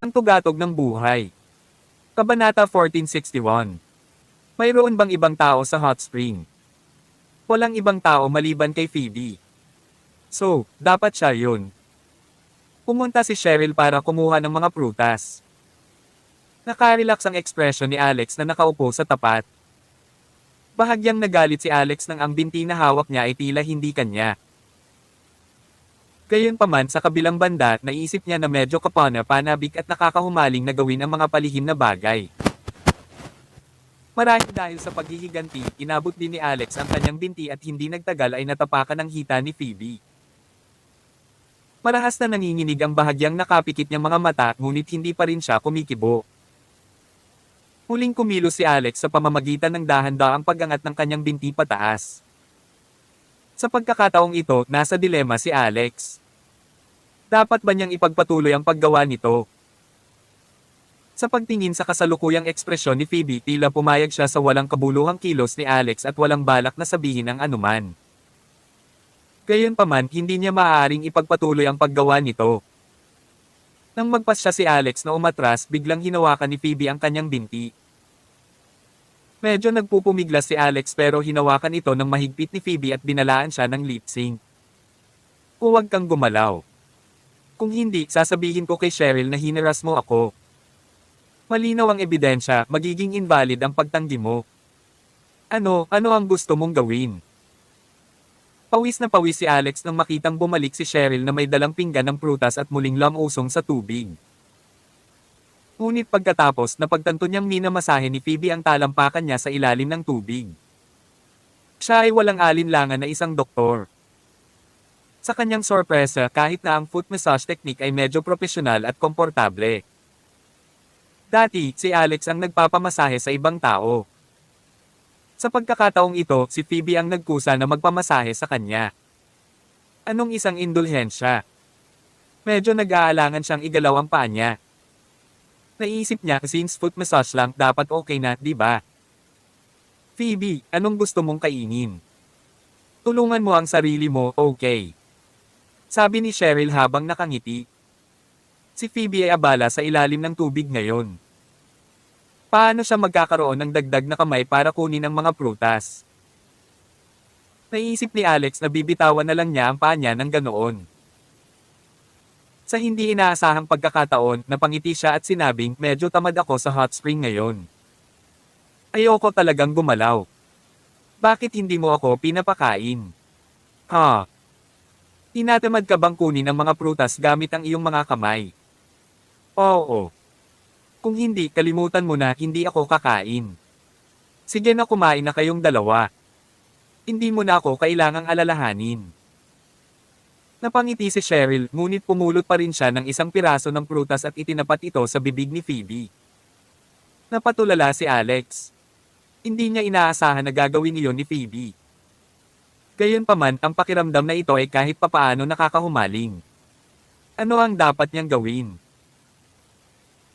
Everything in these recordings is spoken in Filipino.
Ang tugatog ng buhay. Kabanata 1461. Mayroon bang ibang tao sa hot spring? Walang ibang tao maliban kay Phoebe. So, dapat siya yun. Pumunta si Cheryl para kumuha ng mga prutas. Nakarelax ang ekspresyon ni Alex na nakaupo sa tapat. Bahagyang nagalit si Alex nang ang binti na hawak niya ay tila hindi kanya. Gayunpaman sa kabilang banda, naisip niya na medyo kapana-panabik at nakakahumaling na gawin ang mga palihim na bagay. Marahil dahil sa paghihiganti, inabot din ni Alex ang kanyang binti at hindi nagtagal ay natapakan ng hita ni Phoebe. Marahas na nanginginig ang bahagyang nakapikit niyang mga mata, ngunit hindi pa rin siya kumikibo. Huling kumilos si Alex sa pamamagitan ng dahan-daang pag-angat ng kanyang binti pataas. Sa pagkakataong ito, nasa dilema si Alex. Dapat ba niyang ipagpatuloy ang paggawa nito? Sa pagtingin sa kasalukuyang ekspresyon ni Phoebe, tila pumayag siya sa walang kabuluhang kilos ni Alex at walang balak na sabihin ang anuman. Gayunpaman, hindi niya maaaring ipagpatuloy ang paggawa nito. Nang magpasya si Alex na umatras, biglang hinawakan ni Phoebe ang kanyang binti. Medyo nagpupumiglas si Alex pero hinawakan ito ng mahigpit ni Phoebe at binalaan siya ng lip sync. Huwag kang gumalaw. Kung hindi, sasabihin ko kay Cheryl na hinaras mo ako. Malinaw ang ebidensya, magiging invalid ang pagtanggi mo. Ano ang gusto mong gawin? Pawis na pawis si Alex nang makitang bumalik si Cheryl na may dalang pinggan ng prutas at muling lamusong sa tubig. Ngunit pagkatapos, napagtanto niyang minamasahe ni Phoebe ang talampakan niya sa ilalim ng tubig. Siya ay walang alinlangan na isang doktor. Sa kanyang sorpresa, kahit na ang foot massage technique ay medyo profesional at komportable. Dati, si Alex ang nagpapamasahe sa ibang tao. Sa pagkakataong ito, si Phoebe ang nagkusa na magpamasahe sa kanya. Anong isang indulhensya? Medyo nag-aalangan siyang igalaw ang paa niya. Naisip niya, since foot massage lang, dapat okay na, di ba? Phoebe, anong gusto mong kainin? Tulungan mo ang sarili mo, okay? Sabi ni Cheryl habang nakangiti. Si Phoebe ay abala sa ilalim ng tubig ngayon. Paano siya magkakaroon ng dagdag na kamay para kunin ang mga prutas? Naisip ni Alex na bibitawan na lang niya ang paa niya ng ganoon. Sa hindi inaasahang pagkakataon, napangiti siya at sinabing, medyo tamad ako sa hot spring ngayon. Ayoko talagang gumalaw. Bakit hindi mo ako pinapakain? Ha? Tinatamad ka bang kunin ang mga prutas gamit ang iyong mga kamay? Oo. Kung hindi, kalimutan mo na hindi ako kakain. Sige na, kumain na kayong dalawa. Hindi mo na ako kailangang alalahanin. Napangiti si Cheryl, ngunit pumulot pa rin siya ng isang piraso ng prutas at itinapat ito sa bibig ni Phoebe. Napatulala si Alex. Hindi niya inaasahan na gagawin iyon ni Phoebe. Gayunpaman, ang pakiramdam na ito ay kahit papaano nakakahumaling. Ano ang dapat niyang gawin?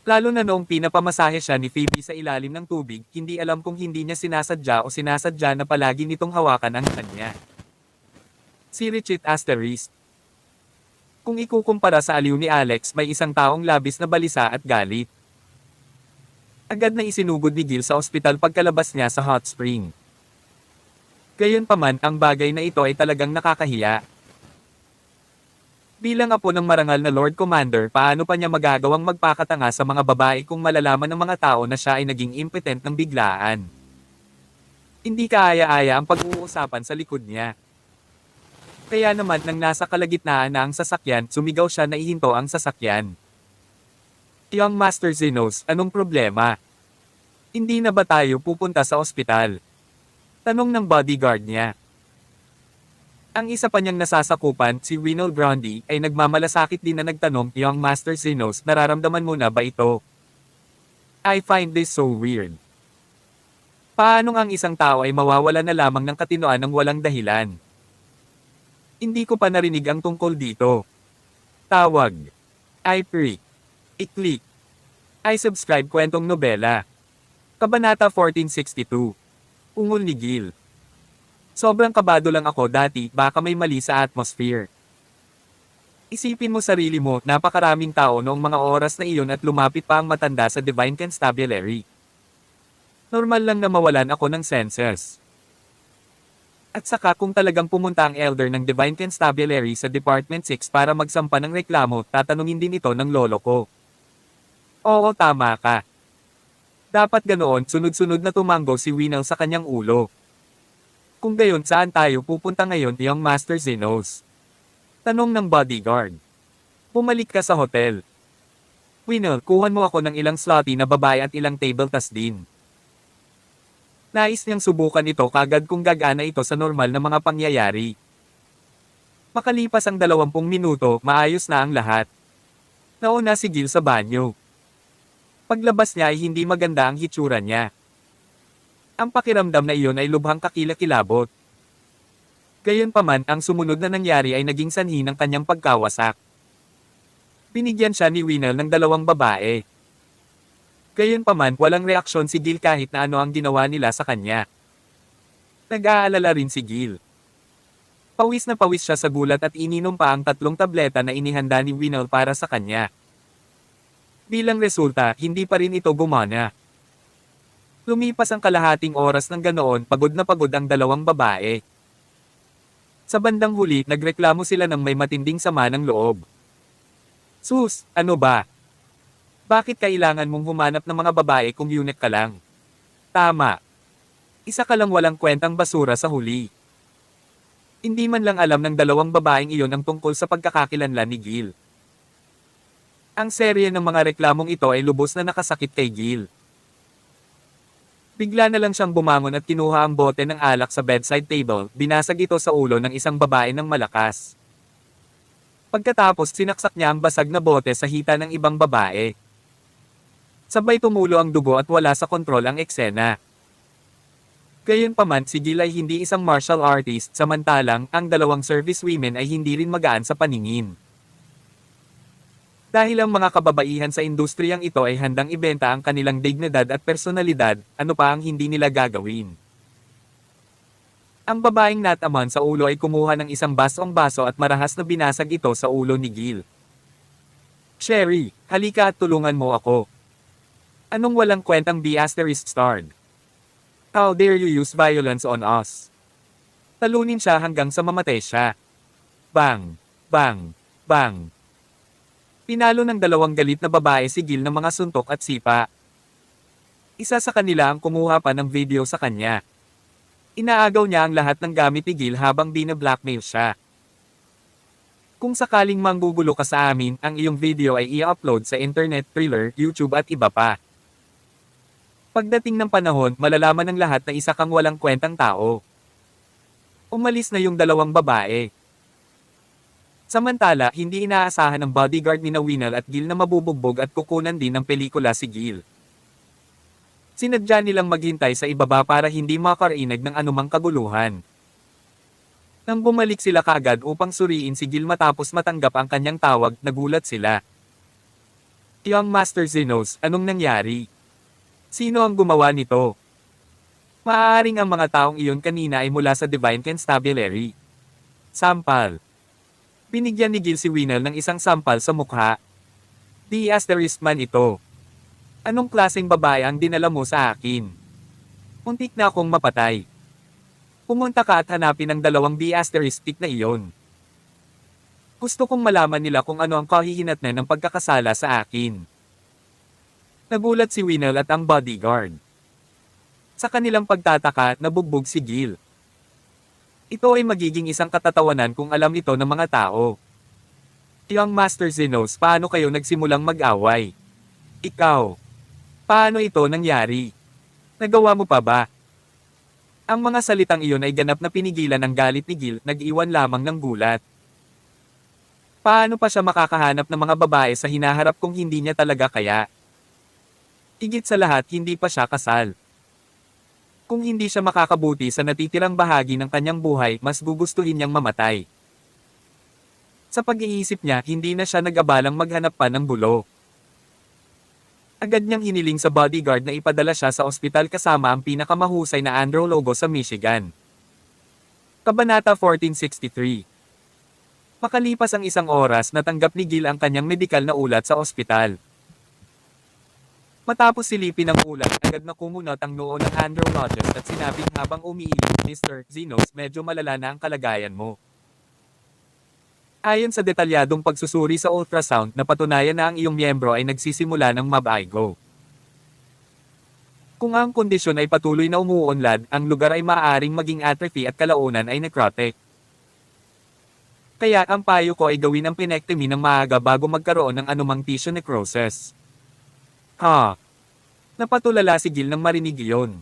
Lalo na noong pinapamasahe siya ni Phoebe sa ilalim ng tubig, hindi alam kung hindi niya sinasadya o sinasadya na palagi nitong hawakan ang kanya. Si Richard Asterisk. Kung ikukumpara sa aliw ni Alex, may isang taong labis na balisa at galit. Agad na isinugod ni Gil sa ospital pagkalabas niya sa hot spring. Gayunpaman, ang bagay na ito ay talagang nakakahiya. Bilang apo ng marangal na Lord Commander, paano pa niya magagawang magpakatanga sa mga babae kung malalaman ng mga tao na siya ay naging impotent ng biglaan? Hindi kaaya-aya ang pag-uusapan sa likod niya. Kaya naman nang nasa kalagitnaan na ang sasakyan, sumigaw siya na ihinto ang sasakyan. Young Master Zenos, anong problema? Hindi na ba tayo pupunta sa ospital? Tanong ng bodyguard niya. Ang isa pa niyang nasasakupan, si Winol Grundy, ay nagmamalasakit din na nagtanong, Young Master Zenos, nararamdaman mo na ba ito? I find this so weird. Paanong ang isang tao ay mawawala na lamang ng katinoan ng walang dahilan? Hindi ko pa narinig ang tungkol dito. Tawag. I freak. I-click. I subscribe kwentong nobela. Kabanata 1462. Ungol ni Gil. Sobrang kabado lang ako dati, baka may mali sa atmosphere. Isipin mo sarili mo, napakaraming tao noong mga oras na iyon at lumapit pa ang matanda sa Divine Constabulary. Normal lang na mawalan ako ng senses. At saka kung talagang pumunta ang elder ng Divine Constabulary sa Department 6 para magsampa ng reklamo, tatanungin din ito ng lolo ko. Oo, tama ka. Dapat ganoon, sunod-sunod na tumango si Winel sa kanyang ulo. Kung gayon, saan tayo pupunta ngayon, Young Master Zenos? Tanong ng bodyguard. Pumalik ka sa hotel. Winel, kuhan mo ako ng ilang slotty na babae at ilang table tas din. Nais niyang subukan ito kagad kung gagana ito sa normal na mga pangyayari. Makalipas ang 20 minuto, maayos na ang lahat. Nauna si Gil sa banyo. Paglabas niya ay hindi maganda ang hitsura niya. Ang pakiramdam na iyon ay lubhang kakilakilabot. Gayunpaman, ang sumunod na nangyari ay naging sanhi ng kanyang pagkawasak. Binigyan siya ni Winel ng 2 babae. Gayunpaman, walang reaksyon si Gil kahit na ano ang ginawa nila sa kanya. Nag-aalala rin si Gil. Pawis na pawis siya sa gulat at ininom pa ang 3 tableta na inihanda ni Winel para sa kanya. Bilang resulta, hindi pa rin ito gumana. Lumipas ang kalahating oras ng ganoon, pagod na pagod ang 2 babae. Sa bandang huli, nagreklamo sila ng may matinding sama ng loob. Sus, ano ba? Bakit kailangan mong humanap ng mga babae kung unit ka lang? Tama. Isa ka lang walang kwentang basura sa huli. Hindi man lang alam ng 2 babaeng iyon ang tungkol sa pagkakakilanlan ni Gil. Ang serye ng mga reklamong ito ay lubos na nakasakit kay Gil. Bigla na lang siyang bumangon at kinuha ang bote ng alak sa bedside table, binasag ito sa ulo ng isang babae ng malakas. Pagkatapos sinaksak niya ang basag na bote sa hita ng ibang babae. Sabay tumulo ang dugo at wala sa kontrol ang eksena. Gayunpaman, si Gil ay hindi isang martial artist, samantalang ang 2 service women ay hindi rin magaan sa paningin. Dahil ang mga kababaihan sa industriyang ito ay handang ibenta ang kanilang dignidad at personalidad, ano pa ang hindi nila gagawin? Ang babaeng nataman sa ulo ay kumuha ng isang basong baso at marahas na binasag ito sa ulo ni Gil. Sherry, halika at tulungan mo ako. Anong walang kwentang *****? How dare you use violence on us? Talunin siya hanggang sa mamatay siya. Bang! Bang! Bang! Pinalo ng 2 galit na babae si Gil ng mga suntok at sipa. Isa sa kanila ang kumuha pa ng video sa kanya. Inaagaw niya ang lahat ng gamit ni Gil habang bina-blackmail siya. Kung sakaling manggugulo ka sa amin, ang iyong video ay i-upload sa internet, Thriller, YouTube at iba pa. Pagdating ng panahon, malalaman ng lahat na isa kang walang kwentang tao. Umalis na yung 2 babae. Samantala, hindi inaasahan ng bodyguard ni Winel at Gil na mabubugbog at kukunan din ng pelikula si Gil. Sinadya nilang maghintay sa ibaba para hindi makarinig ng anumang kaguluhan. Nang bumalik sila kaagad upang suriin si Gil matapos matanggap ang kanyang tawag, nagulat sila. Young Master Zenos, anong nangyari? Sino ang gumawa nito? Maaaring ang mga taong iyon kanina ay mula sa Divine Constabulary. Sampal. Binigyan ni Gil si Winel ng isang sampal sa mukha. **** man ito. Anong klaseng babae ang dinala mo sa akin? Muntik na akong mapatay. Pumunta ka at hanapin ang 2 **** na iyon. Gusto kong malaman nila kung ano ang kahihinatnan ng pagkakasala sa akin. Nagulat si Winel at ang bodyguard. Sa kanilang pagtataka, nabugbog si Gil. Ito ay magiging isang katatawanan kung alam ito ng mga tao. Young Master Zenos, paano kayo nagsimulang mag-away? Ikaw. Paano ito nangyari? Nagawa mo pa ba? Ang mga salitang iyon ay ganap na pinigilan ng galit ni Gil, nag-iwan lamang ng gulat. Paano pa siya makakahanap ng mga babae sa hinaharap kung hindi niya talaga kaya? Higit sa lahat, hindi pa siya kasal. Kung hindi siya makakabuti sa natitirang bahagi ng kanyang buhay, mas gugustuhin niyang mamatay. Sa pag-iisip niya, hindi na siya nag-abalang maghanap pa ng bulo. Agad niyang hiniling sa bodyguard na ipadala siya sa ospital kasama ang pinakamahusay na andrologo sa Michigan. Kabanata 1463. Makalipas ang isang oras natanggap ni Gil ang kanyang medikal na ulat sa ospital. Matapos silipin ang ulat, agad na kumunot ang noo ng andrologist at sinabing habang umiiling, Mr. Zenos, medyo malala na ang kalagayan mo. Ayon sa detalyadong pagsusuri sa ultrasound, napatunayan na ang iyong miyembro ay nagsisimula ng mab-IGO. Kung ang kondisyon ay patuloy na umuunlad, ang lugar ay maaaring maging atrophy at kalaunan ay necrotic. Kaya ang payo ko ay gawin ang penectomy ng maaga bago magkaroon ng anumang tissue necrosis. Napatulala si Gil nang marinig iyon.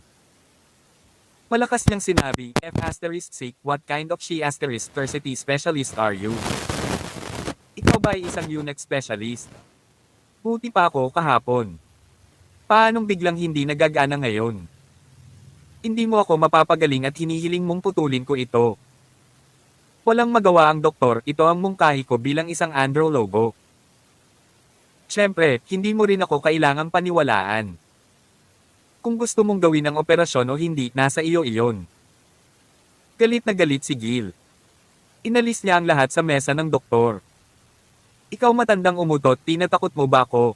Malakas niyang sinabi, F***, what kind of she***, specialist are you? Ikaw ba ay isang eunuch specialist? Buti pa ako kahapon. Paanong biglang hindi nagagana ngayon? Hindi mo ako mapapagaling at hinihiling mong putulin ko ito. Walang magawa ang doktor, ito ang mungkahi ko bilang isang andrologo. Siyempre, hindi mo rin ako kailangang paniwalaan. Kung gusto mong gawin ang operasyon o hindi, nasa iyo iyon. Galit na galit si Gil. Inalis niya ang lahat sa mesa ng doktor. Ikaw matandang umutot, tinatakot mo ba ako?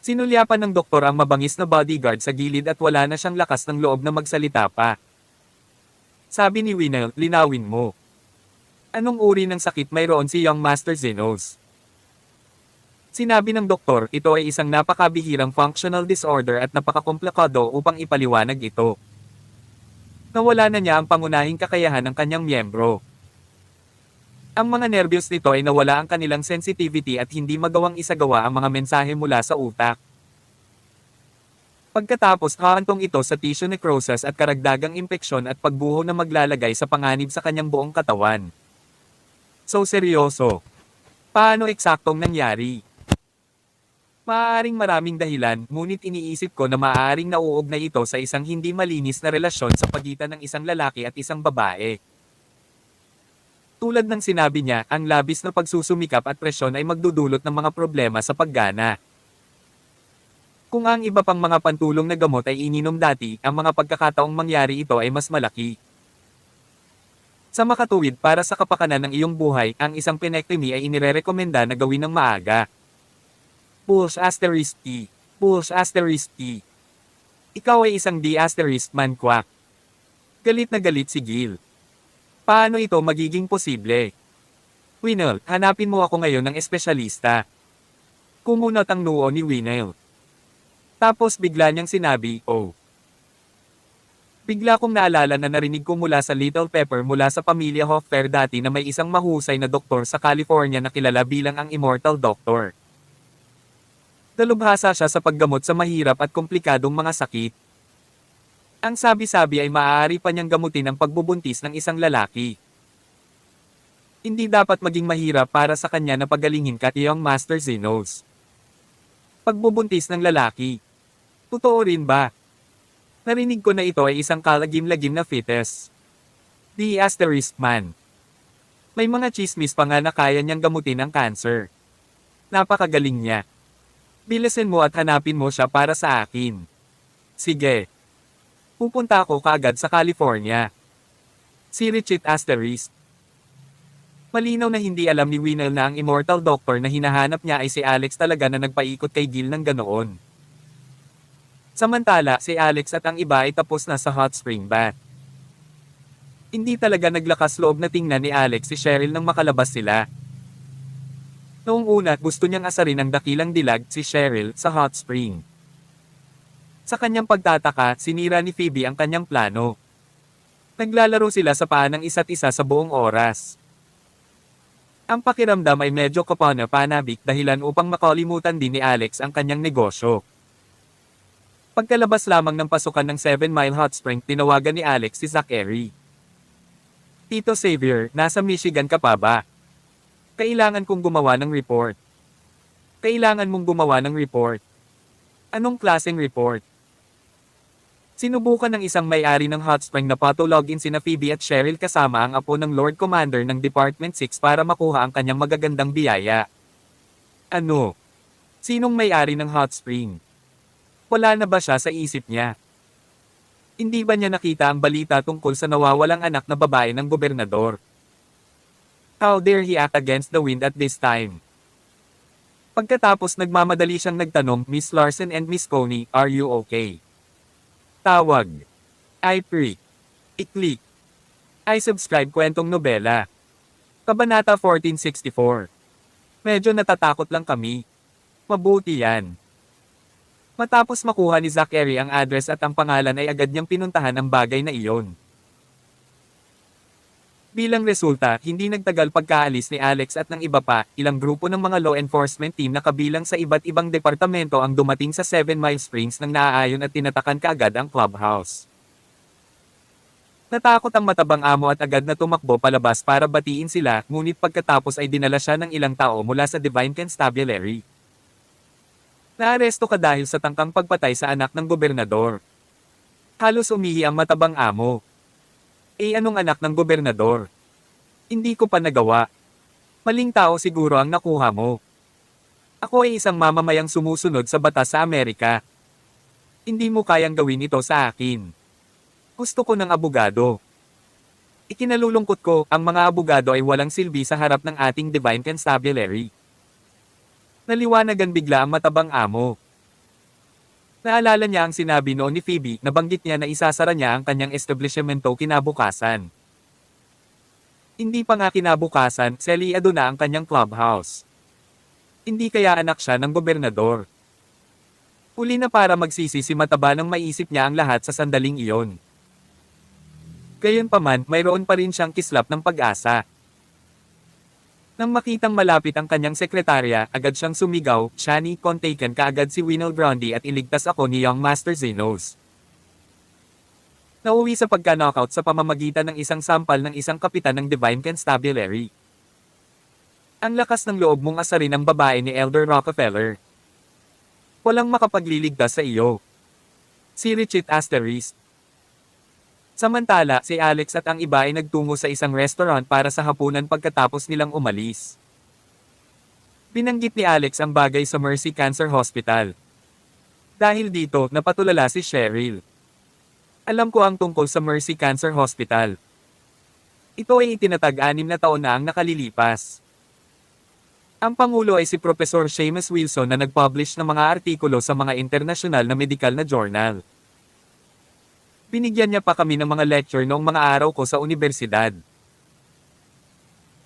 Sinulyapan ng doktor ang mabangis na bodyguard sa gilid at wala na siyang lakas ng loob na magsalita pa. Sabi ni Winel, linawin mo. Anong uri ng sakit mayroon si Young Master Zenos? Sinabi ng doktor, ito ay isang napakabihirang functional disorder at napakakomplikado upang ipaliwanag ito. Nawala na niya ang pangunahing kakayahan ng kanyang miyembro. Ang mga nervyos nito ay nawala ang kanilang sensitivity at hindi magawang isagawa ang mga mensahe mula sa utak. Pagkatapos, haantong ito sa tissue necrosis at karagdagang impeksyon at pagbuho na maglalagay sa panganib sa kanyang buong katawan. So seryoso. Paano eksaktong nangyari? Maaaring maraming dahilan, ngunit iniisip ko na maaaring nauugnay ito sa isang hindi malinis na relasyon sa pagitan ng isang lalaki at isang babae. Tulad ng sinabi niya, ang labis na pagsusumikap at presyon ay magdudulot ng mga problema sa paggana. Kung ang iba pang mga pantulong na gamot ay ininom dati, ang mga pagkakataong mangyari ito ay mas malaki. Sa makatuwid para sa kapakanan ng iyong buhay, ang isang penectomy ay inirerekomenda na gawin ng maaga. **E. Ikaw ay isang D***man quack. Galit na galit si Gil. Paano ito magiging posible? Winel, hanapin mo ako ngayon ng espesyalista. Kumunot ang noo ni Winel. Tapos bigla niyang sinabi, oh. Bigla kong naalala na narinig ko mula sa Little Pepper mula sa pamilya Hoffer dati na may isang mahusay na doktor sa California na kilala bilang ang Immortal Doctor. Dalubhasa siya sa paggamot sa mahirap at komplikadong mga sakit. Ang sabi-sabi ay maaari pa niyang gamutin ang pagbubuntis ng isang lalaki. Hindi dapat maging mahirap para sa kanya na pagalingin ka, Young Master Zenos. Pagbubuntis ng lalaki. Totoo rin ba? Narinig ko na ito ay isang kalagim-lagim na fetus. D***man. May mga chismis pa nga na kaya niyang gamutin ang cancer. Napakagaling niya. Bilisin mo at hanapin mo siya para sa akin. Sige. Pupunta ako kaagad sa California. Si Richard ***. Malinaw na hindi alam ni Winel na ang Immortal Doctor na hinahanap niya ay si Alex talaga na nagpaikot kay Gil ng ganoon. Samantala, si Alex at ang iba ay tapos na sa hot spring bath. Hindi talaga naglakas loob na tingnan ni Alex si Cheryl nang makalabas sila. Noong una, gusto niyang asarin ang dakilang dilag, si Cheryl, sa hot spring. Sa kanyang pagtataka, sinira ni Phoebe ang kanyang plano. Naglalaro sila sa paa ng isa't isa sa buong oras. Ang pakiramdam ay medyo kapana-panabik dahilan upang makalimutan din ni Alex ang kanyang negosyo. Pagkalabas lamang ng pasukan ng 7 Mile Hot Spring, tinawagan ni Alex si Zachary. Tito Xavier, nasa Michigan ka pa ba? Kailangan kong gumawa ng report. Kailangan mong gumawa ng report. Anong klaseng report? Sinubukan ng isang may-ari ng hot spring na patologin sina Phoebe at Cheryl kasama ang apo ng Lord Commander ng Department 6 para makuha ang kanyang magagandang biyaya. Ano? Sinong may-ari ng hot spring? Wala na ba siya sa isip niya? Hindi ba niya nakita ang balita tungkol sa nawawalang anak na babae ng gobernador? How dare he act against the wind at this time? Pagkatapos nagmamadali siyang nagtanong, Miss Larson and Miss Coney, are you okay? Tawag. I pre. I-click. I subscribe kwentong nobela. Kabanata 1464. Medyo natatakot lang kami. Mabuti yan. Matapos makuha ni Zachary ang address at ang pangalan ay agad niyang pinuntahan ang bagay na iyon. Bilang resulta, hindi nagtagal pagkaalis ni Alex at ng iba pa, ilang grupo ng mga law enforcement team na kabilang sa iba't ibang departamento ang dumating sa 7 Mile Springs nang naaayon at tinatakan kaagad ang clubhouse. Natakot ang matabang amo at agad na tumakbo palabas para batiin sila, ngunit pagkatapos ay dinala siya ng ilang tao mula sa Divine Constabulary. Naaresto ka dahil sa tangkang pagpatay sa anak ng gobernador. Halos umihi ang matabang amo. Anong anak ng gobernador? Hindi ko pa nagawa. Maling tao siguro ang nakuha mo. Ako ay isang mamamayang sumusunod sa batas sa Amerika. Hindi mo kayang gawin ito sa akin. Gusto ko ng abogado. Ikinalulungkot ko, ang mga abogado ay walang silbi sa harap ng ating Divine Constabulary. Naliwanagan bigla ang matabang amo. Naalala niya ang sinabi noon ni Phoebe, nabanggit niya na isasara niya ang kanyang establishmento kinabukasan. Hindi pa nga kinabukasan, seliado na ang kanyang clubhouse. Hindi kaya anak siya ng gobernador. Huli na para magsisi si mataba nang maisip niya ang lahat sa sandaling iyon. Gayunpaman, mayroon pa rin siyang kislap ng pag-asa. Nang makitang malapit ang kanyang sekretarya, agad siyang sumigaw, Shani, kontaken kaagad si Winel Grundy at iligtas ako ni Young Master Zenos. Nauwi sa pagka-knockout sa pamamagitan ng isang sampal ng isang kapitan ng Divine Constabulary. Ang lakas ng loob mong asarin ang babae ni Elder Rockefeller. Walang makapagliligtas sa iyo. Si Richard Asterisk. Samantala, si Alex at ang iba ay nagtungo sa isang restaurant para sa hapunan pagkatapos nilang umalis. Binanggit ni Alex ang bagay sa Mercy Cancer Hospital. Dahil dito, napatulala si Cheryl. Alam ko ang tungkol sa Mercy Cancer Hospital. Ito ay itinatag 6 na taon na ang nakalilipas. Ang pangulo ay si Professor Seamus Wilson na nag-publish ng mga artikulo sa mga internasyonal na medikal na journal. Binigyan niya pa kami ng mga lecture noong mga araw ko sa universidad.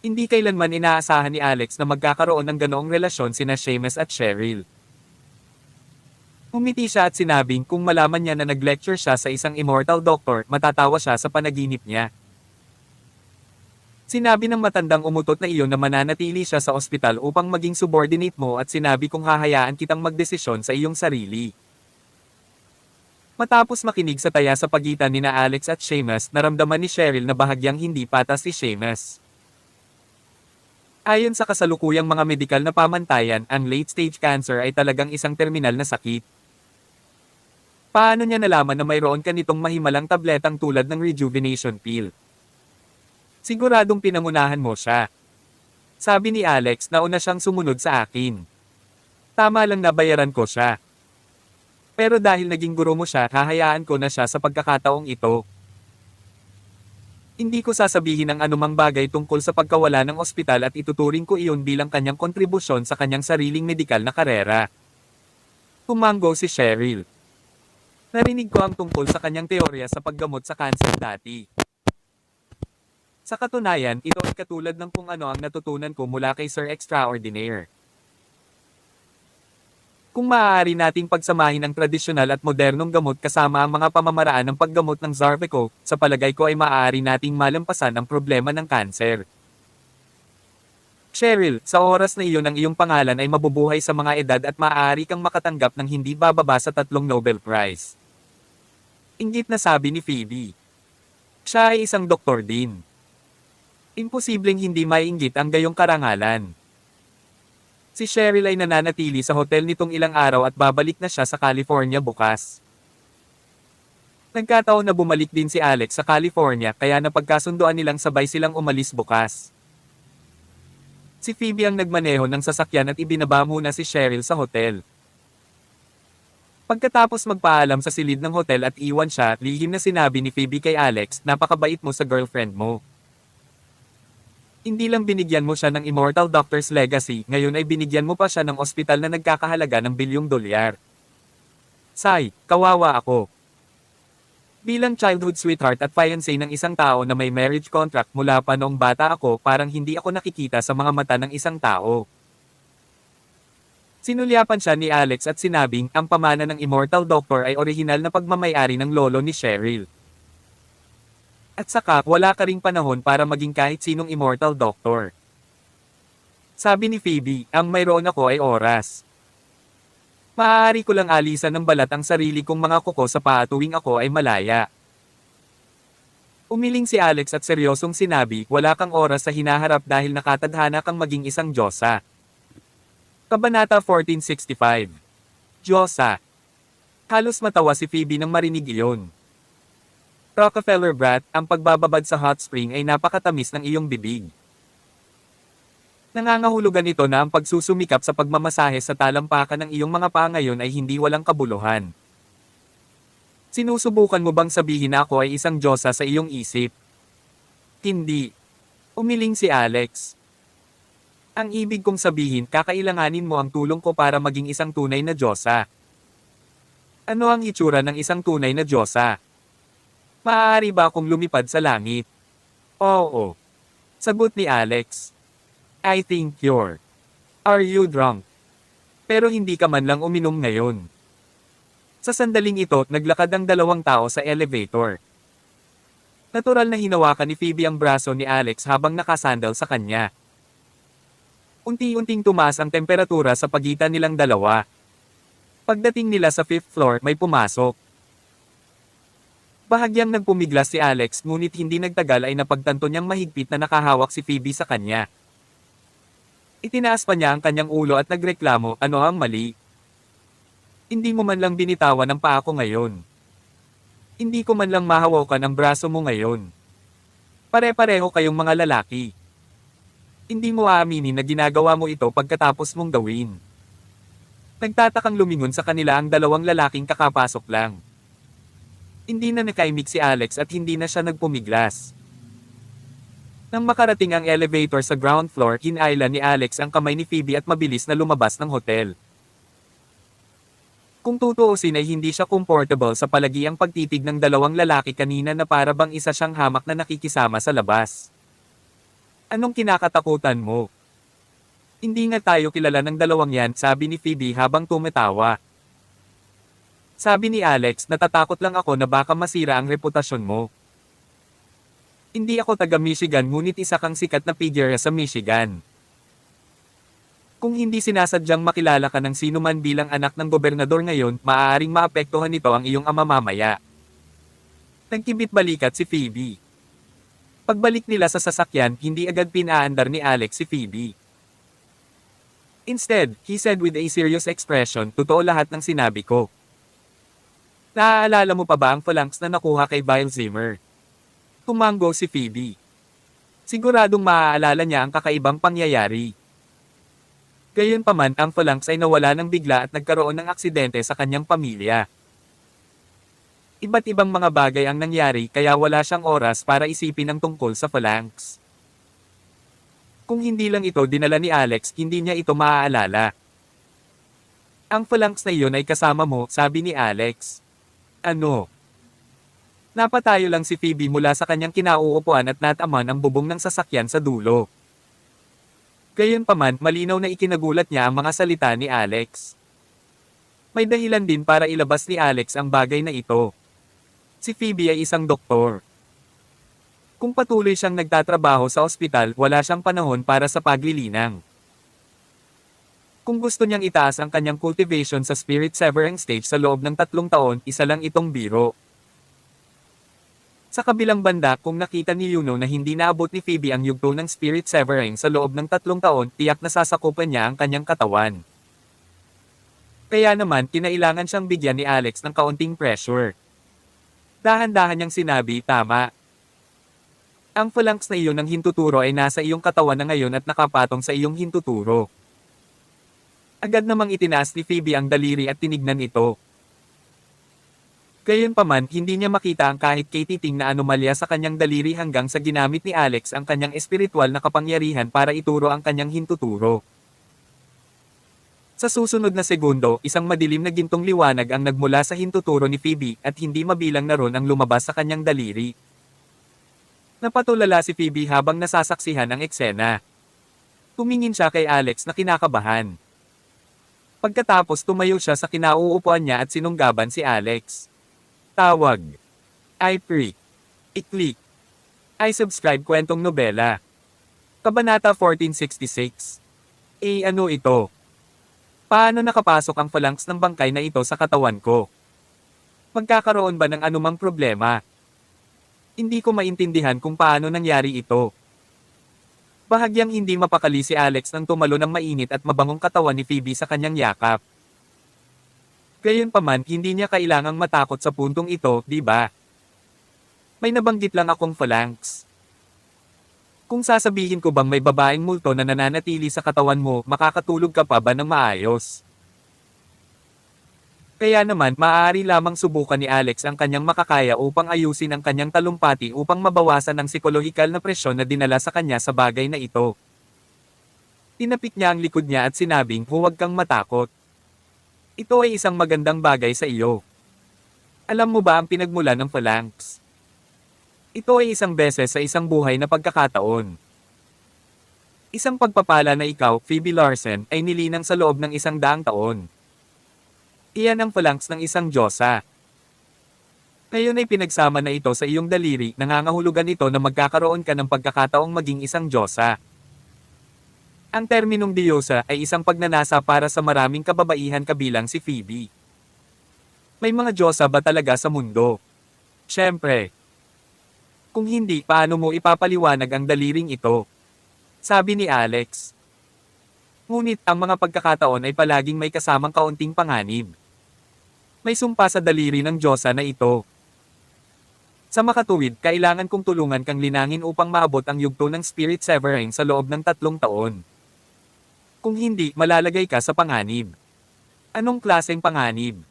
Hindi kailanman inaasahan ni Alex na magkakaroon ng ganoong relasyon sina Seamus at Cheryl. Umiti siya at sinabing kung malaman niya na nag-lecture siya sa isang immortal doctor, matatawa siya sa panaginip niya. Sinabi ng matandang umutot na iyon na mananatili siya sa ospital upang maging subordinate mo at sinabi kung hahayaan kitang magdesisyon sa iyong sarili. Matapos makinig sa taya sa pagitan ni na Alex at Seamus, naramdaman ni Cheryl na bahagyang hindi patas si Seamus. Ayon sa kasalukuyang mga medikal na pamantayan, ang late-stage cancer ay talagang isang terminal na sakit. Paano niya nalaman na mayroon ka nitong mahimalang tabletang tulad ng rejuvenation pill? Siguradong pinangunahan mo siya. Sabi ni Alex, nauna siyang sumunod sa akin. Tama lang, nabayaran ko siya. Pero dahil naging guro mo siya, hahayaan ko na siya sa pagkakataong ito. Hindi ko sasabihin ang anumang bagay tungkol sa pagkawala ng ospital at ituturing ko iyon bilang kanyang kontribusyon sa kanyang sariling medikal na karera. Tumango si Cheryl. Narinig ko ang tungkol sa kanyang teorya sa paggamot sa kanser dati. Sa katunayan, ito ay katulad ng kung ano ang natutunan ko mula kay Sir Extraordinaire. Kung maaari nating pagsamahin ang tradisyonal at modernong gamot kasama ang mga pamamaraan ng paggamot ng Zarveco, sa palagay ko ay maaari nating malampasan ang problema ng kanser. Cheryl, sa oras na iyon ang iyong pangalan ay mabubuhay sa mga edad at maaari kang makatanggap ng hindi bababa sa 3 Nobel Prize. Inggit na sabi ni Phoebe. Siya ay isang doktor din. Imposibleng hindi maiinggit ang gayong karangalan. Si Cheryl ay nananatili sa hotel nitong ilang araw at babalik na siya sa California bukas. Nagkataon na bumalik din si Alex sa California kaya napagkasunduan nilang sabay silang umalis bukas. Si Phoebe ang nagmaneho ng sasakyan at ibinaba muna si Cheryl sa hotel. Pagkatapos magpaalam sa silid ng hotel at iwan siya, lihim na sinabi ni Phoebe kay Alex, napakabait mo sa girlfriend mo. Hindi lang binigyan mo siya ng Immortal Doctor's Legacy, ngayon ay binigyan mo pa siya ng ospital na nagkakahalaga ng bilyong dolyar. Sai, kawawa ako. Bilang childhood sweetheart at fiancé ng isang tao na may marriage contract mula pa noong bata ako, parang hindi ako nakikita sa mga mata ng isang tao. Sinulyapan siya ni Alex at sinabing, ang pamana ng Immortal Doctor ay orihinal na pagmamayari ng lolo ni Cheryl. At saka, wala ka ring panahon para maging kahit sinong Immortal Doctor. Sabi ni Phoebe, ang mayroon ako ay oras. Maaari ko lang alisan ng balat ang sarili kong mga kuko sa paa tuwing ako ay malaya. Umiling si Alex at seryosong sinabi, wala kang oras sa hinaharap dahil nakatadhana kang maging isang Diyosa. Kabanata 1465. Diyosa. Halos matawa si Phoebe nang marinig iyon. Rockefeller brat, ang pagbababad sa hot spring ay napakatamis ng iyong bibig. Nangangahulugan ito na ang pagsusumikap sa pagmamasahe sa talampakan ng iyong mga paa ngayon ay hindi walang kabuluhan. Sinusubukan mo bang sabihin na ako ay isang Diyosa sa iyong isip? Hindi. Umiling si Alex. Ang ibig kong sabihin, kakailanganin mo ang tulong ko para maging isang tunay na Diyosa. Ano ang itsura ng isang tunay na Diyosa? Maaari ba akong lumipad sa langit? Oo. Sagot ni Alex. I think you're. Are you drunk? Pero hindi ka man lang uminom ngayon. Sa sandaling ito, naglakad ang dalawang tao sa elevator. Natural na hinawakan ni Phoebe ang braso ni Alex habang nakasandal sa kanya. Unti-unting tumaas ang temperatura sa pagitan nilang dalawa. Pagdating nila sa 5th floor, may pumasok. Bahagyang nagpumiglas si Alex ngunit hindi nagtagal ay napagtanto niyang mahigpit na nakahawak si Phoebe sa kanya. Itinaas pa niya ang kanyang ulo at nagreklamo, ano ang mali? Hindi mo man lang binitawan ang paa ko ngayon. Hindi ko man lang mahawakan ang braso mo ngayon. Pare-pareho kayong mga lalaki. Hindi mo aaminin na ginagawa mo ito pagkatapos mong gawin. Nagtatakang lumingon sa kanila ang dalawang lalaking kakapasok lang. Hindi na nakaimik si Alex at hindi na siya nagpumiglas. Nang makarating ang elevator sa ground floor, hinaila ni Alex ang kamay ni Phoebe at mabilis na lumabas ng hotel. Kung tutuusin ay hindi siya comfortable sa palagiang pagtitig ng dalawang lalaki kanina na para bang isa siyang hamak na nakikisama sa labas. Anong kinakatakutan mo? Hindi nga tayo kilala ng dalawang yan, sabi ni Phoebe habang tumatawa. Sabi ni Alex, natatakot lang ako na baka masira ang reputasyon mo. Hindi ako taga Michigan ngunit isa kang sikat na figure sa Michigan. Kung hindi sinasadyang makilala ka ng sino man bilang anak ng gobernador ngayon, maaaring maapektuhan nito ang iyong ama mamaya. Nagkibit-balikat si Phoebe. Pagbalik nila sa sasakyan, hindi agad pinaandar ni Alex si Phoebe. Instead, he said with a serious expression, totoo lahat ng sinabi ko. Naaalala mo pa ba ang phalanx na nakuha kay Vile Zimmer? Tumango si Phoebe. Siguradong maaalala niya ang kakaibang pangyayari. Gayunpaman, ang phalanx ay nawala ng bigla at nagkaroon ng aksidente sa kanyang pamilya. Iba't ibang mga bagay ang nangyari kaya wala siyang oras para isipin ang tungkol sa phalanx. Kung hindi lang ito dinala ni Alex, hindi niya ito maaalala. Ang phalanx na iyon ay kasama mo, sabi ni Alex. Ano? Napatayo lang si Phoebe mula sa kanyang kinauupuan at nataman ang bubong ng sasakyan sa dulo. Gayunpaman, malinaw na ikinagulat niya ang mga salita ni Alex. May dahilan din para ilabas ni Alex ang bagay na ito. Si Phoebe ay isang doktor. Kung patuloy siyang nagtatrabaho sa ospital, wala siyang panahon para sa paglilinang. Kung gusto niyang itaas ang kanyang cultivation sa Spirit Severing stage sa loob ng 3 taon, isa lang itong biro. Sa kabilang banda, kung nakita ni Yuno na hindi naabot ni Phoebe ang yugto ng Spirit Severing sa loob ng 3 taon, tiyak na sasakupan niya ang kanyang katawan. Kaya naman, kinailangan siyang bigyan ni Alex ng kaunting pressure. Dahan-dahan niyang sinabi, tama. Ang phalanx na iyon ng hintuturo ay nasa iyong katawan na ngayon at nakapatong sa iyong hintuturo. Agad namang itinaas ni Phoebe ang daliri at tinignan ito. Gayunpaman, hindi niya makita ang kahit katiting na anomalya sa kanyang daliri hanggang sa ginamit ni Alex ang kanyang espiritual na kapangyarihan para ituro ang kanyang hintuturo. Sa susunod na segundo, isang madilim na gintong liwanag ang nagmula sa hintuturo ni Phoebe at hindi mabilang na ron ang lumabas sa kanyang daliri. Napatulala si Phoebe habang nasasaksihan ang eksena. Tumingin siya kay Alex na kinakabahan. Pagkatapos tumayo siya sa kinauupuan niya at sinunggaban si Alex. Tawag. I-freak. I-click. I-subscribe kwentong nobela. Kabanata 1466. Ano ito? Paano nakapasok ang phalanx ng bangkay na ito sa katawan ko? Magkakaroon ba ng anumang problema? Hindi ko maintindihan kung paano nangyari ito. Bahagyang hindi mapakali si Alex nang tumalo ng mainit at mabangong katawan ni Phoebe sa kanyang yakap. Gayunpaman, hindi niya kailangang matakot sa puntong ito, di ba? May nabanggit lang akong phalanx. Kung sasabihin ko bang may babaeng multo na nananatili sa katawan mo, makakatulog ka pa ba ng maayos? Kaya naman, maaari lamang subukan ni Alex ang kanyang makakaya upang ayusin ang kanyang talumpati upang mabawasan ang psikolohikal na presyon na dinala sa kanya sa bagay na ito. Tinapik niya ang likod niya at sinabing, huwag kang matakot. Ito ay isang magandang bagay sa iyo. Alam mo ba ang pinagmulan ng phalanx? Ito ay isang beses sa isang buhay na pagkakataon. Isang pagpapala na ikaw, Phoebe Larsen, ay nilinang sa loob ng 100 taon. Iyan ang phalanx ng isang Diyosa. Ngayon ay pinagsama na ito sa iyong daliri, nangangahulugan ito na magkakaroon ka ng pagkakataong maging isang Diyosa. Ang terminong Diyosa ay isang pagnanasa para sa maraming kababaihan kabilang si Phoebe. May mga Diyosa ba talaga sa mundo? Siyempre. Kung hindi, paano mo ipapaliwanag ang daliring ito? Sabi ni Alex. Ngunit ang mga pagkakataon ay palaging may kasamang kaunting panganib. May sumpa sa daliri ng Diyosa na ito. Sa makatuwid, kailangan kong tulungan kang linangin upang maabot ang yugto ng Spirit Severing sa loob ng 3 taon. Kung hindi, malalagay ka sa panganib. Anong klaseng panganib?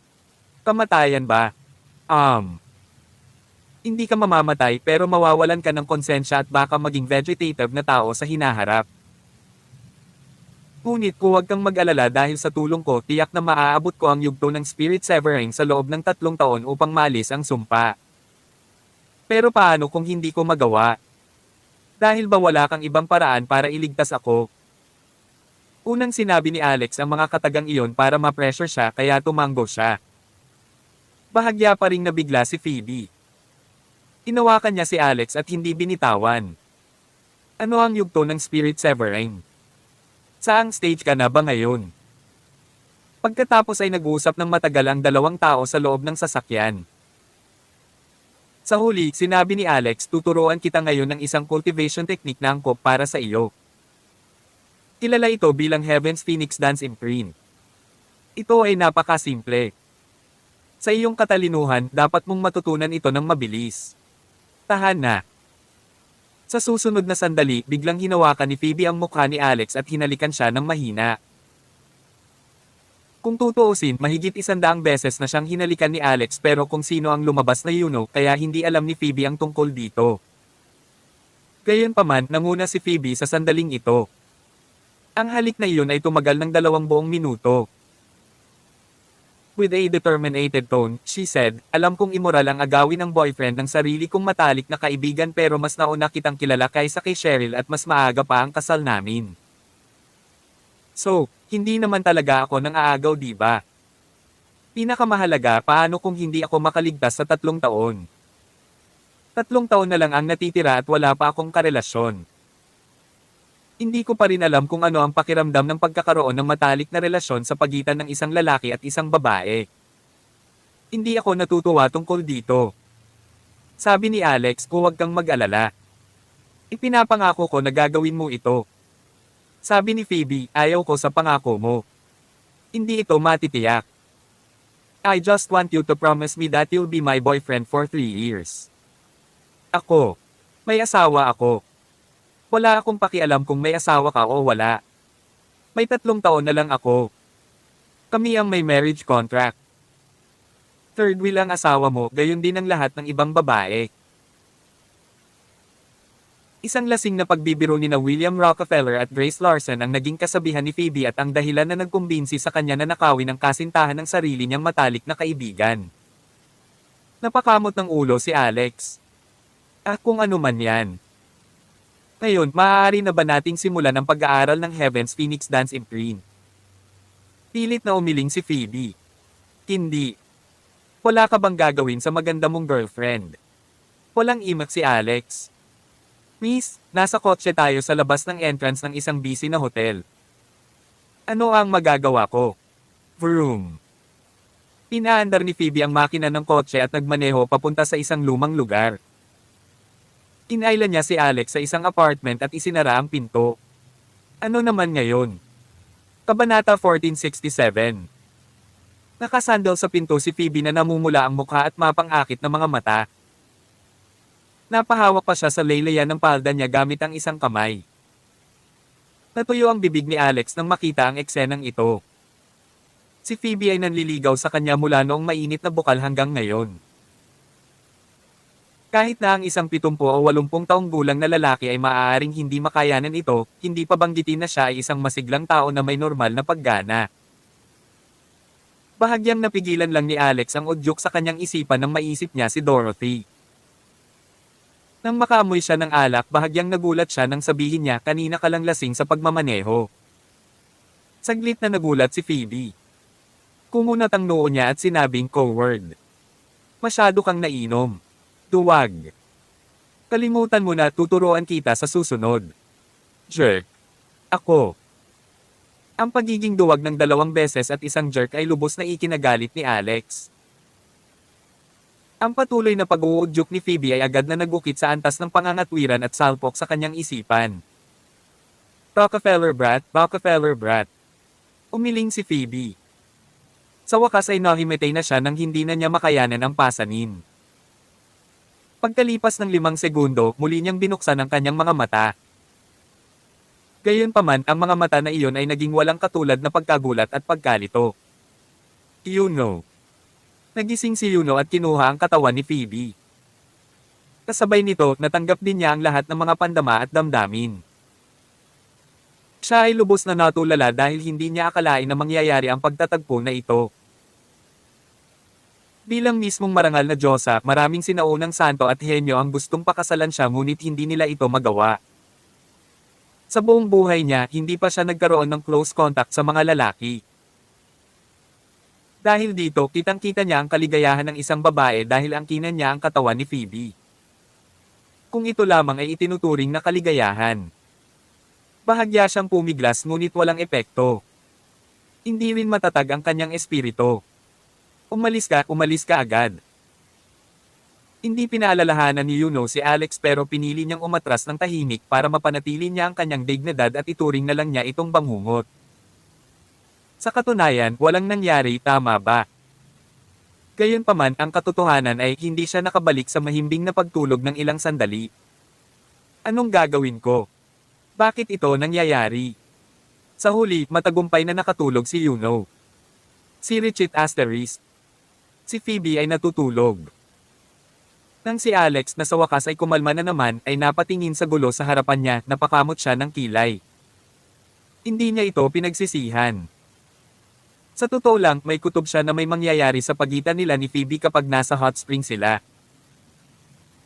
Kamatayan ba? Hindi ka mamamatay pero mawawalan ka ng konsensya at baka maging vegetative na tao sa hinaharap. Ngunit huwag kang mag-alala dahil sa tulong ko tiyak na maaabot ko ang yugto ng Spirit Severing sa loob ng 3 taon upang maalis ang sumpa. Pero paano kung hindi ko magawa? Dahil ba wala kang ibang paraan para iligtas ako? Unang sinabi ni Alex ang mga katagang iyon para ma-pressure siya kaya tumanggo siya. Bahagya pa ring nabigla si Phoebe. Inawakan niya si Alex at hindi binitawan. Ano ang yugto ng Spirit Severing? Saang stage ka na ba ngayon? Pagkatapos ay nag-uusap ng matagal ang 2 tao sa loob ng sasakyan. Sa huli, sinabi ni Alex, tuturuan kita ngayon ng isang cultivation technique na angkop para sa iyo. Kilala ito bilang Heaven's Phoenix Dance Imprint. Ito ay napakasimple. Sa iyong katalinuhan, dapat mong matutunan ito ng mabilis. Tahan na. Sa susunod na sandali, biglang hinawakan ni Phoebe ang mukha ni Alex at hinalikan siya ng mahina. Kung tutuusin, mahigit 100 beses na siyang hinalikan ni Alex pero kung sino ang lumabas na kaya hindi alam ni Phoebe ang tungkol dito. Gayunpaman, nanguna si Phoebe sa sandaling ito. Ang halik na iyon ay tumagal ng 2 buong minuto. With a determined tone, she said, alam kong immoral ang agawin ng boyfriend ng sarili kong matalik na kaibigan pero mas nauna kitang kilala kaysa kay Cheryl at mas maaga pa ang kasal namin. So, hindi naman talaga ako nang aagaw diba? Pinakamahalaga, paano kung hindi ako makaligtas sa 3 taon? 3 taon na lang ang natitira at wala pa akong karelasyon. Hindi ko pa rin alam kung ano ang pakiramdam ng pagkakaroon ng matalik na relasyon sa pagitan ng isang lalaki at isang babae. Hindi ako natutuwa tungkol dito. Sabi ni Alex, huwag kang mag-alala. Ipinapangako ko na gagawin mo ito. Sabi ni Phoebe, ayaw ko sa pangako mo. Hindi ito matitiyak. I just want you to promise me that you'll be my boyfriend for 3 years. Ako. May asawa ako. Wala akong pakialam kung may asawa ka o wala. May 3 taon na lang ako. Kami ang may marriage contract. Third wheel ang asawa mo, gayon din ang lahat ng ibang babae. Isang lasing na pagbibiro ni na William Rockefeller at Grace Larson ang naging kasabihan ni Phoebe at ang dahilan na nagkumbinsi sa kanya na nakawin ang kasintahan ng sarili niyang matalik na kaibigan. Napakamot ng ulo si Alex. Kung ano man yan. Ngayon, maaari na ba nating simulan ang pag-aaral ng Heaven's Phoenix Dance Imprint? Pilit na umiling si Phoebe. Hindi. Wala ka bang gagawin sa maganda mong girlfriend? Walang imak si Alex. Miss, nasa kotse tayo sa labas ng entrance ng isang busy na hotel. Ano ang magagawa ko? Vroom. Pinaandar ni Phoebe ang makina ng kotse at nagmaneho papunta sa isang lumang lugar. Inailan niya si Alex sa isang apartment at isinara ang pinto. Ano naman ngayon? Kabanata 1467. Nakasandal sa pinto si Phoebe na namumula ang mukha at mapang-akit na mga mata. Napahawak pa siya sa laylayan ng palda niya gamit ang isang kamay. Natuyo ang bibig ni Alex nang makita ang eksenang ito. Si Phoebe ay nanliligaw sa kanya mula noong mainit na bukal hanggang ngayon. Kahit na ang isang 70 o 80 taong gulang na lalaki ay maaaring hindi makayanan ito, hindi pa banggitin na siya ay isang masiglang tao na may normal na paggana. Bahagyang napigilan lang ni Alex ang udyok sa kanyang isipan nang maisip niya si Dorothy. Nang makaamoy siya ng alak, bahagyang nagulat siya nang sabihin niya kanina ka lang lasing sa pagmamaneho. Saglit na nagulat si Phoebe. Kumunat ang noo niya at sinabing coward. Masyado kang nainom. Duwag. Kalimutan mo na, tuturuan kita sa susunod. Jerk. Ako. Ang pagiging duwag ng 2 beses at isang jerk ay lubos na ikinagalit ni Alex. Ang patuloy na pag-uudyok ni Phoebe ay agad na nagukit sa antas ng pangangatwiran at salpok sa kanyang isipan. Rockefeller brat, Rockefeller brat. Umiling si Phoebe. Sa wakas ay nahimatay na siya nang hindi na niya makayanan ang pasanin. Pagkalipas ng 5 segundo, muli niyang binuksan ang kanyang mga mata. Gayunpaman, ang mga mata na iyon ay naging walang katulad na pagkagulat at pagkalito. Yuno. Nagising si Yuno at kinuha ang katawan ni Phoebe. Kasabay nito, natanggap din niya ang lahat ng mga pandama at damdamin. Siya ay lubos na natulala dahil hindi niya akalain na mangyayari ang pagtatagpo na ito. Bilang mismong marangal na Diyosa, maraming sinaunang santo at henyo ang gustong pakasalan siya ngunit hindi nila ito magawa. Sa buong buhay niya, hindi pa siya nagkaroon ng close contact sa mga lalaki. Dahil dito, kitang-kita niya ang kaligayahan ng isang babae dahil angkinan niya ang katawan ni Phoebe. Kung ito lamang ay itinuturing na kaligayahan. Bahagya siyang pumiglas ngunit walang epekto. Hindi rin matatag ang kanyang espiritu. Umalis ka agad. Hindi pinaalalahanan ni Yuno si Alex pero pinili niyang umatras ng tahimik para mapanatili niya ang kanyang dignidad at ituring na lang niya itong bangungot. Sa katunayan, walang nangyari, tama ba? Gayunpaman, ang katotohanan ay hindi siya nakabalik sa mahimbing na pagtulog ng ilang sandali. Anong gagawin ko? Bakit ito nangyayari? Sa huli, matagumpay na nakatulog si Yuno. Si Richit Asterisk. Si Phoebe ay natutulog. Nang si Alex na sa wakas ay kumalma na naman, ay napatingin sa gulo sa harapan niya, napakamot siya ng kilay. Hindi niya ito pinagsisihan. Sa totoo lang, may kutob siya na may mangyayari sa pagitan nila ni Phoebe kapag nasa hot spring sila.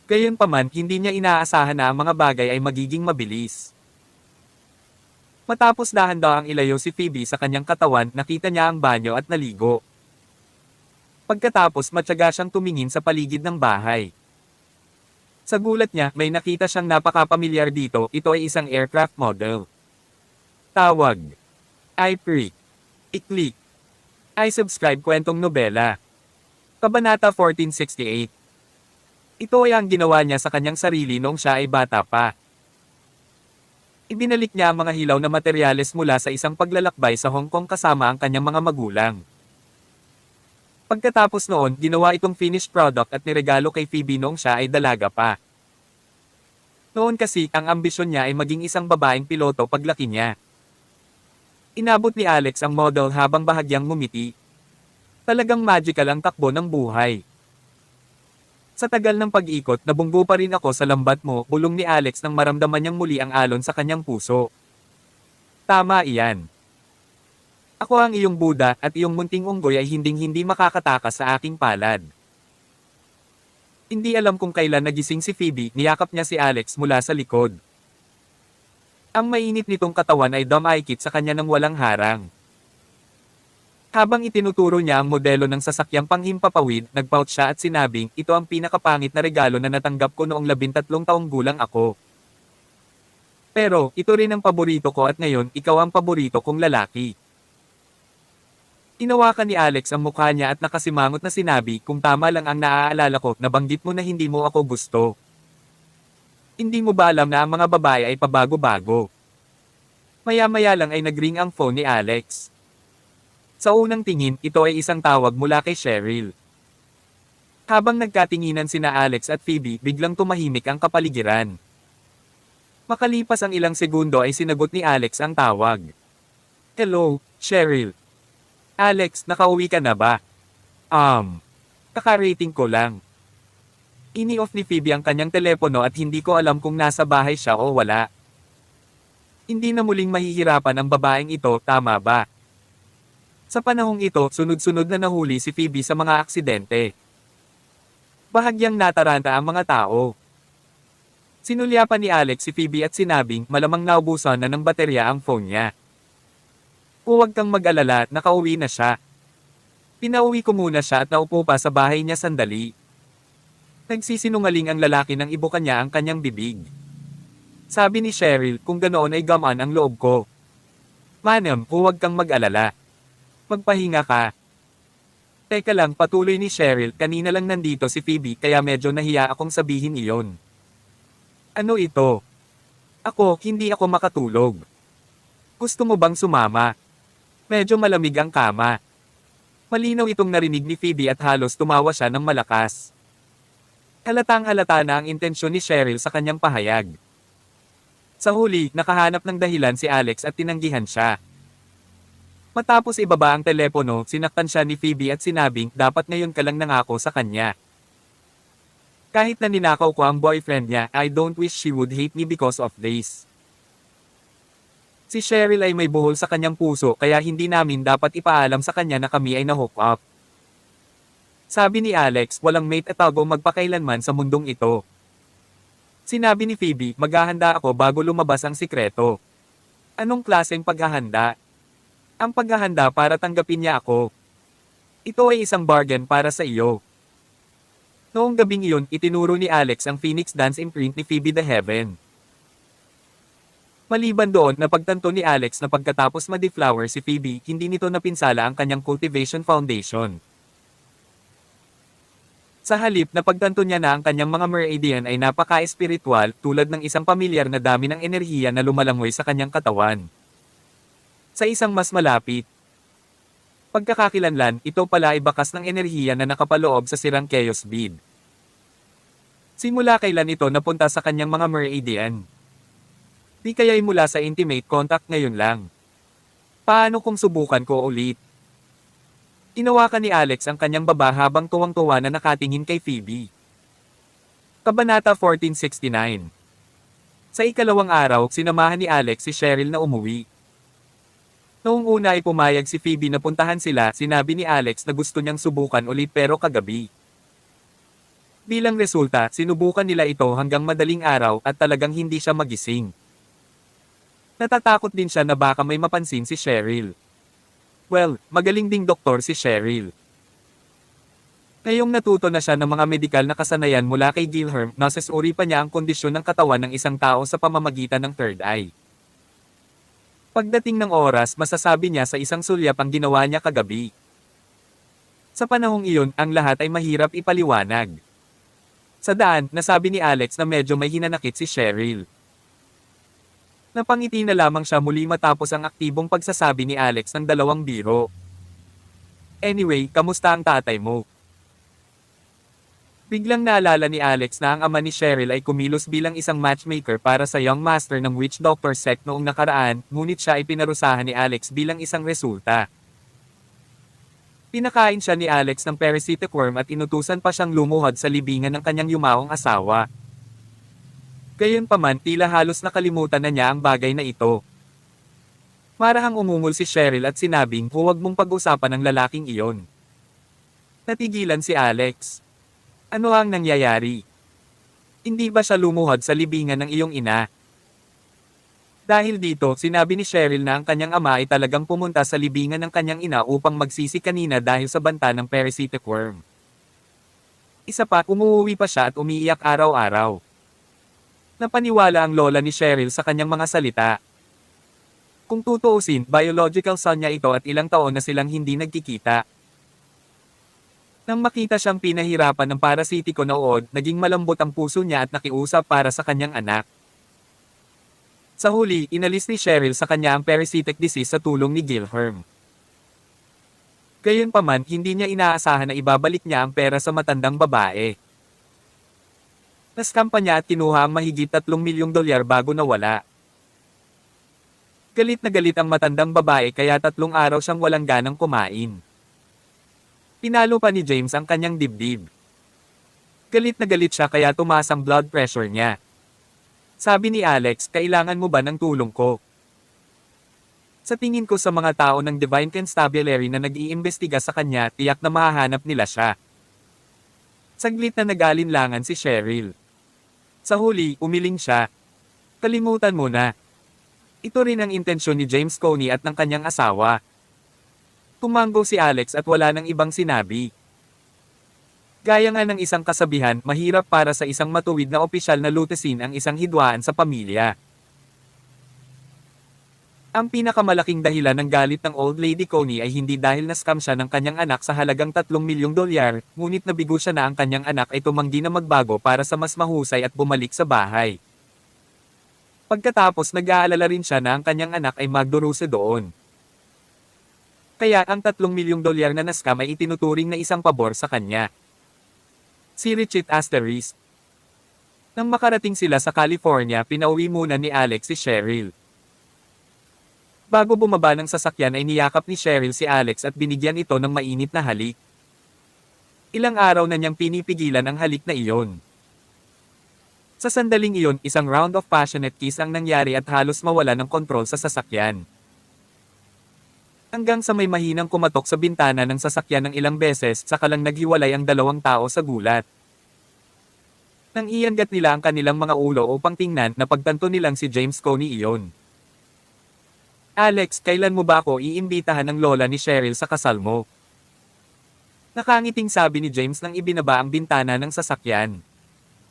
Gayunpaman, hindi niya inaasahan na ang mga bagay ay magiging mabilis. Matapos dahan-dahang ilayo si Phoebe sa kanyang katawan, nakita niya ang banyo at naligo. Pagkatapos matyaga siyang tumingin sa paligid ng bahay. Sa gulat niya, may nakita siyang napakapamilyar dito, ito ay isang aircraft model. Tawag. I-Freak. I-Click. I-Subscribe kwentong nobela. Kabanata 1468. Ito ay ang ginawa niya sa kanyang sarili noong siya ay bata pa. Ibinalik niya ang mga hilaw na materyales mula sa isang paglalakbay sa Hong Kong kasama ang kanyang mga magulang. Pagkatapos noon, ginawa itong finished product at niregalo kay Phoebe noong siya ay dalaga pa. Noon kasi, ang ambisyon niya ay maging isang babaeng piloto paglaki niya. Inabot ni Alex ang model habang bahagyang ngumiti. Talagang magical ang takbo ng buhay. Sa tagal ng pag-ikot, nabunggo pa rin ako sa lambat mo, bulong ni Alex nang maramdaman niyang muli ang alon sa kanyang puso. Tama iyan. Ako ang iyong Buddha at iyong munting unggoy ay hinding-hindi makakatakas sa aking palad. Hindi alam kung kailan nagising si Phoebe, niyakap niya si Alex mula sa likod. Ang mainit nitong katawan ay dumaikit sa kanya ng walang harang. Habang itinuturo niya ang modelo ng sasakyang panghimpapawid, nagpout siya at sinabing, ito ang pinakapangit na regalo na natanggap ko noong 13 taong gulang ako. Pero, ito rin ang paborito ko at ngayon, ikaw ang paborito kong lalaki. Inawakan ni Alex ang mukha niya at nakasimangot na sinabi, kung tama lang ang naaalala ko, nabanggit mo na hindi mo ako gusto. Hindi mo ba alam na ang mga babae ay pabago-bago? Maya-maya lang ay nagring ang phone ni Alex. Sa unang tingin, ito ay isang tawag mula kay Cheryl. Habang nagkatinginan sina Alex at Phoebe, biglang tumahimik ang kapaligiran. Makalipas ang ilang segundo ay sinagot ni Alex ang tawag. Hello, Cheryl. Alex, nakauwi ka na ba? Kakarating ko lang. Ini-off ni Phoebe ang kanyang telepono at hindi ko alam kung nasa bahay siya o wala. Hindi na muling mahihirapan ang babaeng ito, tama ba? Sa panahong ito, sunod-sunod na nahuli si Phoebe sa mga aksidente. Bahagyang nataranta ang mga tao. Sinulyapan ni Alex si Phoebe at sinabing malamang naubusan na ng baterya ang phone niya. Huwag kang mag-alala, nakauwi na siya. Pinauwi ko muna siya at naupo pa sa bahay niya sandali. Nagsisinungaling ang lalaki nang ibuka niya ang kanyang bibig. Sabi ni Cheryl, kung ganoon ay gamaan ang loob ko. Manam, huwag kang mag-alala. Magpahinga ka. Teka lang, patuloy ni Cheryl, kanina lang nandito si Phoebe kaya medyo nahiya akong sabihin iyon. Ano ito? Ako, hindi ako makatulog. Gusto mo bang sumama? Medyo malamig ang kama. Malinaw itong narinig ni Phoebe at halos tumawa siya ng malakas. Halatang-halata na ang intensyon ni Cheryl sa kanyang pahayag. Sa huli, nakahanap ng dahilan si Alex at tinanggihan siya. Matapos ibaba ang telepono, sinaktan siya ni Phoebe at sinabing, dapat ngayon ka lang nangako sa kanya. Kahit na ninakaw ko ang boyfriend niya, I don't wish she would hate me because of this. Si Cheryl ay may buhol sa kanyang puso kaya hindi namin dapat ipaalam sa kanya na kami ay na-hook up. Sabi ni Alex, walang mate at tago magpakailanman sa mundong ito. Sinabi ni Phoebe, maghahanda ako bago lumabas ang sikreto. Anong klaseng paghahanda? Ang paghahanda para tanggapin niya ako. Ito ay isang bargain para sa iyo. Noong gabing iyon, itinuro ni Alex ang Phoenix Dance imprint ni Phoebe the Heaven. Maliban doon, napagtanto ni Alex na pagkatapos ma-deflower si Phoebe, hindi nito napinsala ang kanyang cultivation foundation. Sa halip, napagtanto niya na ang kanyang mga meridian ay napaka-espiritual, tulad ng isang pamilyar na dami ng enerhiya na lumalangoy sa kanyang katawan. Sa isang mas malapit. Pagkakakilanlan, ito pala ay bakas ng enerhiya na nakapaloob sa sirang chaos bead. Simula kailan ito napunta sa kanyang mga meridian? Di kaya'y mula sa intimate contact ngayon lang. Paano kung subukan ko ulit? Inawakan ni Alex ang kanyang baba habang tuwang-tuwa na nakatingin kay Phoebe. Kabanata 1469. Sa ikalawang araw, sinamahan ni Alex si Cheryl na umuwi. Noong una ay pumayag si Phoebe na puntahan sila, sinabi ni Alex na gusto niyang subukan ulit pero kagabi. Bilang resulta, sinubukan nila ito hanggang madaling araw at talagang hindi siya magising. Natatakot din siya na baka may mapansin si Cheryl. Well, magaling ding doktor si Cheryl. Ngayong natuto na siya ng mga medikal na kasanayan mula kay Gilherm, nasasuri pa niya ang kondisyon ng katawan ng isang tao sa pamamagitan ng third eye. Pagdating ng oras, masasabi niya sa isang sulyap ang ginawa niya kagabi. Sa panahong iyon, ang lahat ay mahirap ipaliwanag. Sa daan, nasabi ni Alex na medyo may hinanakit si Cheryl. Napangiti na lamang siya muli matapos ang aktibong pagsasabi ni Alex ng dalawang biro. Anyway, kamusta ang tatay mo? Biglang naalala ni Alex na ang ama ni Cheryl ay kumilos bilang isang matchmaker para sa Young Master ng Witch Doctor sect noong nakaraan, ngunit siya ay pinarusahan ni Alex bilang isang resulta. Pinakain siya ni Alex ng parasitic worm at inutusan pa siyang lumuhod sa libingan ng kanyang yumaong asawa. Gayunpaman tila halos nakalimutan na niya ang bagay na ito. Marahang umungol si Cheryl at sinabing huwag mong pag-usapan ang lalaking iyon. Natigilan si Alex. Ano ang nangyayari? Hindi ba siya lumuhod sa libingan ng iyong ina? Dahil dito, sinabi ni Cheryl na ang kanyang ama ay talagang pumunta sa libingan ng kanyang ina upang magsisi kanina dahil sa banta ng parasitic worm. Isa pa, umuwi pa siya at umiiyak araw-araw. Napaniwala ang lola ni Cheryl sa kanyang mga salita. Kung tutuusin, biological son niya ito at ilang taon na silang hindi nagkikita. Nang makita siyang pinahirapan ng parasitiko na uod, naging malambot ang puso niya at nakiusap para sa kanyang anak. Sa huli, inalis ni Cheryl sa kanya ang parasitic disease sa tulong ni Gilherm. Gayunpaman, hindi niya inaasahan na ibabalik niya ang pera sa matandang babae. Naskampa niya at kinuha ang mahigit $3 milyong bago nawala. Galit na galit ang matandang babae kaya 3 araw siyang walang ganang kumain. Pinalo pa ni James ang kanyang dibdib. Galit na galit siya kaya tumaas ang blood pressure niya. Sabi ni Alex, kailangan mo ba ng tulong ko? Sa tingin ko sa mga tao ng Divine Constabulary na nag-iimbestiga sa kanya, tiyak na mahahanap nila siya. Saglit na nag-alinlangan si Cheryl. Sa huli, umiling siya. Kalimutan mo na. Ito rin ang intensyon ni James Coney at ng kanyang asawa. Tumanggo si Alex at wala nang ibang sinabi. Gaya nga ng isang kasabihan, mahirap para sa isang matuwid na opisyal na lutesin ang isang hidwaan sa pamilya. Ang pinakamalaking dahilan ng galit ng Old Lady Coney ay hindi dahil na-scam siya ng kanyang anak sa halagang $3 milyong, ngunit nabigo siya na ang kanyang anak ay tumanggi na magbago para sa mas mahusay at bumalik sa bahay. Pagkatapos nag-aalala rin siya na ang kanyang anak ay magdurusa doon. Kaya ang $3 milyong na na-scam ay itinuturing na isang pabor sa kanya. Si Richard Asterisk. Nang makarating sila sa California, pinauwi muna ni Alex si Cheryl. Bago bumaba ng sasakyan ay niyakap ni Cheryl si Alex at binigyan ito ng mainit na halik. Ilang araw na niyang pinipigilan ang halik na iyon. Sa sandaling iyon, isang round of passionate kiss ang nangyari at halos mawala ng kontrol sa sasakyan. Hanggang sa may mahinang kumatok sa bintana ng sasakyan ng ilang beses, saka lang naghiwalay ang dalawang tao sa gulat. Nang iangat nila ang kanilang mga ulo upang tingnan, napagtanto nilang si James Coney iyon. Alex, kailan mo ba ako iimbitahan ng lola ni Cheryl sa kasal mo? Nakangiting sabi ni James nang ibinaba ang bintana ng sasakyan.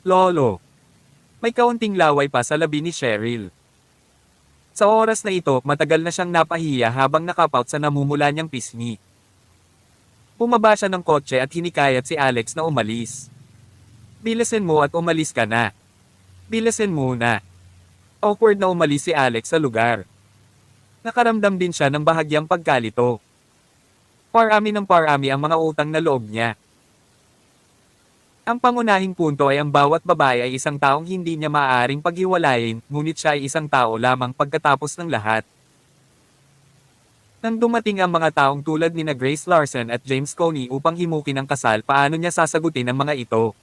Lolo. May kaunting laway pa sa labi ni Cheryl. Sa oras na ito, matagal na siyang napahiya habang nakapout sa namumula niyang pisngi. Bumaba siya ng kotse at hinikayat si Alex na umalis. Bilisin mo at umalis ka na. Bilisin muna. Awkward na umalis si Alex sa lugar. Nakaramdam din siya ng bahagyang pagkalito. Parami ng parami ang mga utang na loob niya. Ang pangunahing punto ay ang bawat babae ay isang taong hindi niya maaaring paghiwalayin, ngunit siya ay isang tao lamang pagkatapos ng lahat. Nang dumating ang mga taong tulad ni Grace Larson at James Coney upang himukin ang kasal, paano niya sasagutin ang mga ito?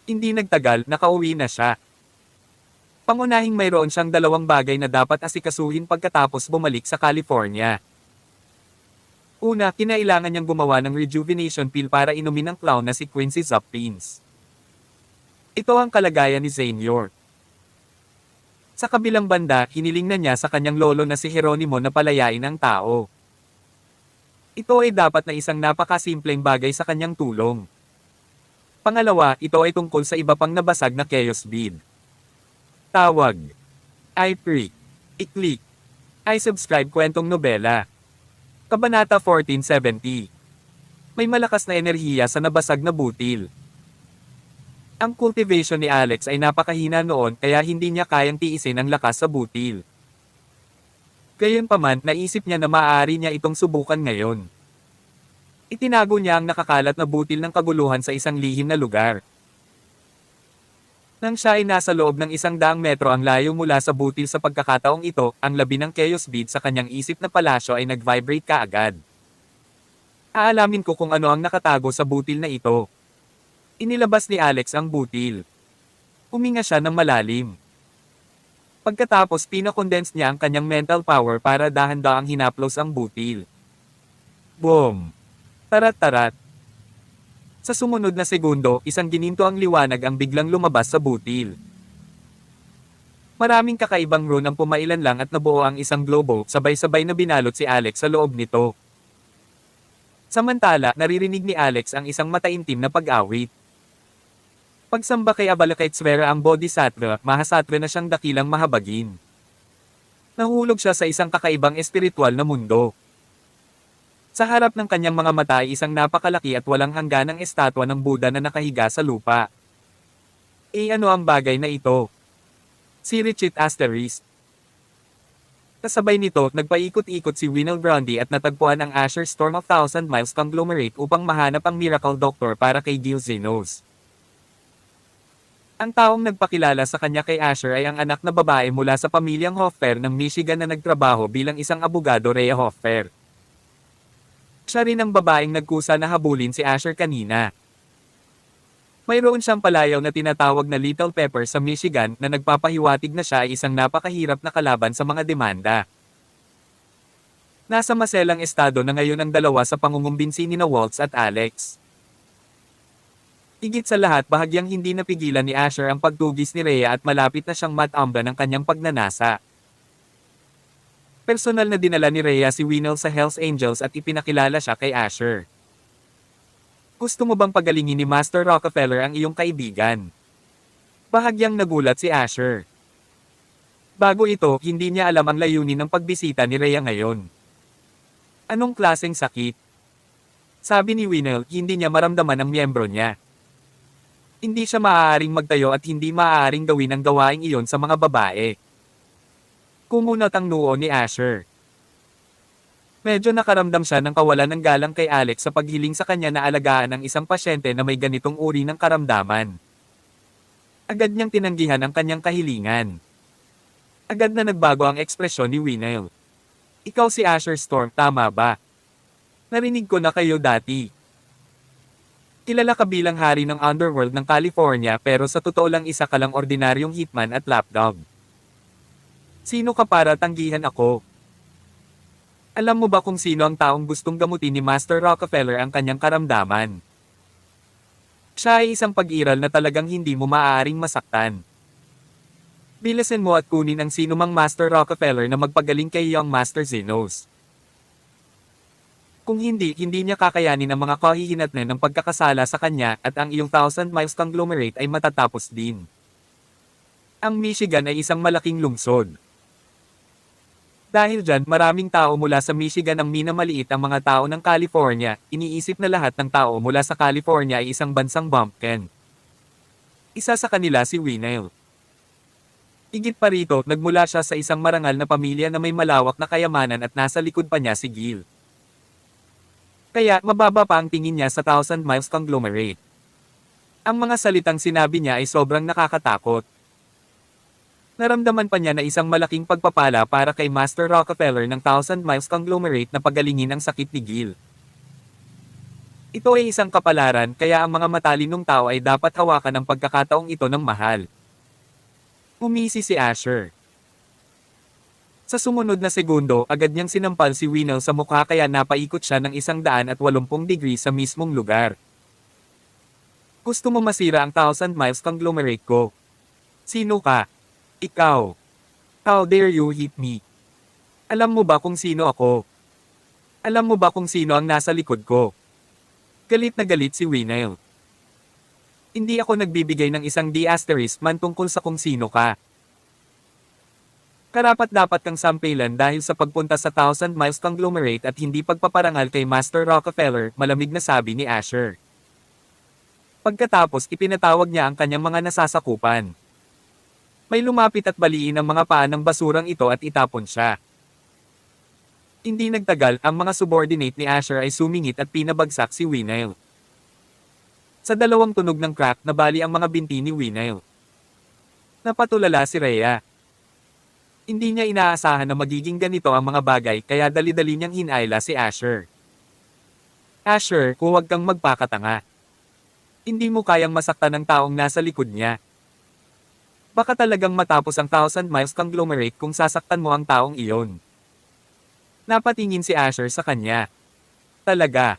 Hindi nagtagal, nakauwi na siya. Pangunahing mayroon siyang 2 bagay na dapat asikasuhin pagkatapos bumalik sa California. Una, kinailangan niyang gumawa ng rejuvenation pill para inumin ng clown na si Quincy Zapkins. Ito ang kalagayan ni Xenior. Sa kabilang banda, hiniling na niya sa kanyang lolo na si Geronimo na palayain ang tao. Ito ay dapat na isang napakasimpleng bagay sa kanyang tulong. Pangalawa, ito ay tungkol sa iba pang nabasag na chaos bead. Tawag. I-Freak. I-Click. I-Subscribe kwentong nobela. Kabanata 1470. May malakas na enerhiya sa nabasag na butil. Ang cultivation ni Alex ay napakahina noon kaya hindi niya kayang tiisin ang lakas sa butil. Gayunpaman, naisip niya na maaari niya itong subukan ngayon. Itinago niya ang nakakalat na butil ng kaguluhan sa isang lihim na lugar. Nang siya ay nasa loob ng 100 metro ang layo mula sa butil sa pagkakataong ito, ang labi ng chaos bead sa kanyang isip na palasyo ay nag-vibrate kaagad. Aalamin ko kung ano ang nakatago sa butil na ito. Inilabas ni Alex ang butil. Huminga siya ng malalim. Pagkatapos pinakondense niya ang kanyang mental power para dahan-daang hinaplos ang butil. Boom! Tarat-tarat. Sa sumunod na segundo, isang gininto ang liwanag ang biglang lumabas sa butil. Maraming kakaibang rune ang pumailan lang at nabuo ang isang globo, sabay-sabay na binalot si Alex sa loob nito. Samantala, naririnig ni Alex ang isang mataimtim na pag-awit. Pagsamba kay Avalokitesvara ang Bodhisattva, Mahasattva na siyang dakilang mahabagin. Nahulog siya sa isang kakaibang espiritual na mundo. Sa harap ng kanyang mga mata ay isang napakalaki at walang hangganang estatwa ng Buddha na nakahiga sa lupa. Ano ang bagay na ito? Si Richit Asterisk. Kasabay nito, nagpaikot-ikot si Winel Grundy at natagpuan ang Asher Storm of Thousand Miles Conglomerate upang mahanap ang Miracle Doctor para kay Gil Zenos. Ang taong nagpakilala sa kanya kay Asher ay ang anak na babae mula sa pamilyang Hoffer ng Michigan na nagtrabaho bilang isang abogado, Rhea Hoffer. Siya rin ang babaeng nagkusa na habulin si Asher kanina. Mayroon siyang palayaw na tinatawag na Little Pepper sa Michigan na nagpapahiwatig na siya ay isang napakahirap na kalaban sa mga demanda. Nasa maselang estado na ngayon ang dalawa sa pangungumbinsi ni Waltz at Alex. Higit sa lahat, bahagyang hindi napigilan ni Asher ang pagtugis ni Rhea at malapit na siyang matamba ng kanyang pagnanasa. Personal na dinala ni Rhea si Winel sa Hells Angels at ipinakilala siya kay Asher. Gusto mo bang pagalingin ni Master Rockefeller ang iyong kaibigan? Bahagyang nagulat si Asher. Bago ito, hindi niya alam ang layunin ng pagbisita ni Rhea ngayon. Anong klaseng sakit? Sabi ni Winel, hindi niya maramdaman ang miyembro niya. Hindi siya maaaring magtayo at hindi maaaring gawin ang gawaing iyon sa mga babae. Kumunot ang noo ni Asher. Medyo nakaramdam siya ng kawalan ng galang kay Alex sa paghiling sa kanya na alagaan ang isang pasyente na may ganitong uri ng karamdaman. Agad niyang tinanggihan ang kanyang kahilingan. Agad na nagbago ang ekspresyon ni Winel. Ikaw si Asher Storm, tama ba? Narinig ko na kayo dati. Kilala ka bilang hari ng underworld ng California pero sa totoo lang isa ka lang ordinaryong hitman at lapdog. Sino ka para tanggihan ako? Alam mo ba kung sino ang taong gustong gamutin ni Master Rockefeller ang kanyang karamdaman? Siya ay isang pag-iral na talagang hindi mo maaaring masaktan. Bilisan mo at kunin ang sinumang Master Rockefeller na magpagaling kay Young Master Zenos. Kung hindi niya kakayanin ang mga kahihinatnan ng pagkakasala sa kanya at ang iyong Thousand Miles Conglomerate ay matatapos din. Ang Michigan ay isang malaking lungsod. Dahil dyan, maraming tao mula sa Michigan ang minamaliit ang mga tao ng California, iniisip na lahat ng tao mula sa California ay isang bansang bumpkin. Isa sa kanila si Winel. Higit pa rito, nagmula siya sa isang marangal na pamilya na may malawak na kayamanan at nasa likod pa niya si Gil. Kaya, mababa pa ang tingin niya sa Thousand Miles Conglomerate. Ang mga salitang sinabi niya ay sobrang nakakatakot. Naramdaman pa niya na isang malaking pagpapala para kay Master Rockefeller ng Thousand Miles Conglomerate na pagalingin ang sakit ni Gil. Ito ay isang kapalaran kaya ang mga matalinong tao ay dapat hawakan ang pagkakataong ito ng mahal. Umisi si Asher. Sa sumunod na segundo, agad niyang sinampal si Winel sa mukha kaya napaikot siya ng 180 degrees sa mismong lugar. Gusto mo masira ang Thousand Miles Conglomerate ko? Sino ka? Ikaw. How dare you hit me? Alam mo ba kung sino ako? Alam mo ba kung sino ang nasa likod ko? Galit na galit si Winel. Hindi ako nagbibigay ng isang D** man tungkol sa kung sino ka. Karapat-dapat kang sampilan dahil sa pagpunta sa Thousand Miles Conglomerate at hindi pagpaparangal kay Master Rockefeller, malamig na sabi ni Asher. Pagkatapos ipinatawag niya ang kanyang mga nasasakupan. May lumapit at baliin ang mga paa ng basurang ito at itapon siya. Hindi nagtagal, ang mga subordinate ni Asher ay sumingit at pinabagsak si Winel. Sa dalawang tunog ng crack, nabali ang mga binti ni Winel. Napatulala si Rhea. Hindi niya inaasahan na magiging ganito ang mga bagay kaya dali-dali niyang hinayla si Asher. Asher, huwag kang magpakatanga. Hindi mo kayang masaktan ng taong nasa likod niya. Baka talagang matapos ang Thousand Miles Conglomerate kung sasaktan mo ang taong iyon. Napatingin si Asher sa kanya. Talaga.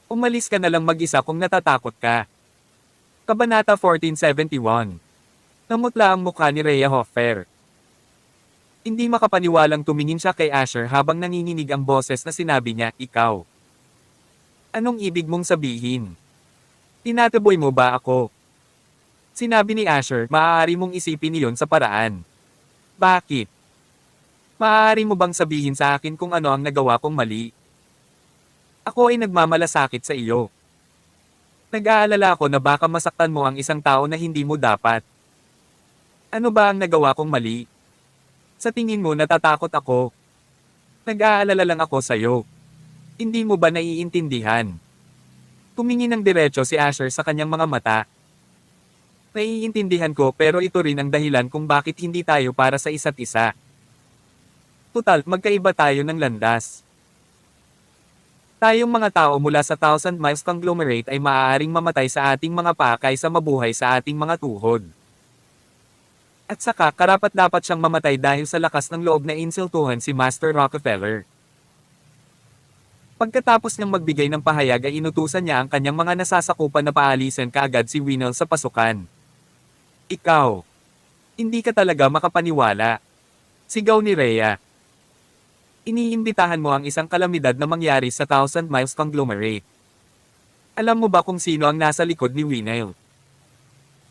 Umalis ka na lang mag-isa kung natatakot ka. Kabanata 1471. Namutla ang mukha ni Rhea Hoffer. Hindi makapaniwalang tumingin siya kay Asher habang nanginginig ang boses na sinabi niya, ikaw. Anong ibig mong sabihin? Tinataboy mo ba ako? Sinabi ni Asher, maaari mong isipin iyon sa paraan. Bakit? Maaari mo bang sabihin sa akin kung ano ang nagawa kong mali? Ako ay nagmamalasakit sa iyo. Nag-aalala ako na baka masaktan mo ang isang tao na hindi mo dapat. Ano ba ang nagawa kong mali? Sa tingin mo natatakot ako. Nag-aalala lang ako sa iyo. Hindi mo ba naiintindihan? Tumingin ng diretso si Asher sa kanyang mga mata. Naiintindihan ko pero ito rin ang dahilan kung bakit hindi tayo para sa isa't isa. Tutal, magkaiba tayo ng landas. Tayong mga tao mula sa Thousand Miles Conglomerate ay maaaring mamatay sa ating mga paa kaysa mabuhay sa ating mga tuhod. At saka, karapat-dapat siyang mamatay dahil sa lakas ng loob na insultuhan si Master Rockefeller. Pagkatapos niyang magbigay ng pahayag ay inutusan niya ang kanyang mga nasasakupan na paalisin kaagad si Winel sa pasukan. Ikaw. Hindi ka talaga makapaniwala. Sigaw ni Rhea. Iniimbitahan mo ang isang kalamidad na mangyari sa Thousand Miles Conglomerate. Alam mo ba kung sino ang nasa likod ni Winel?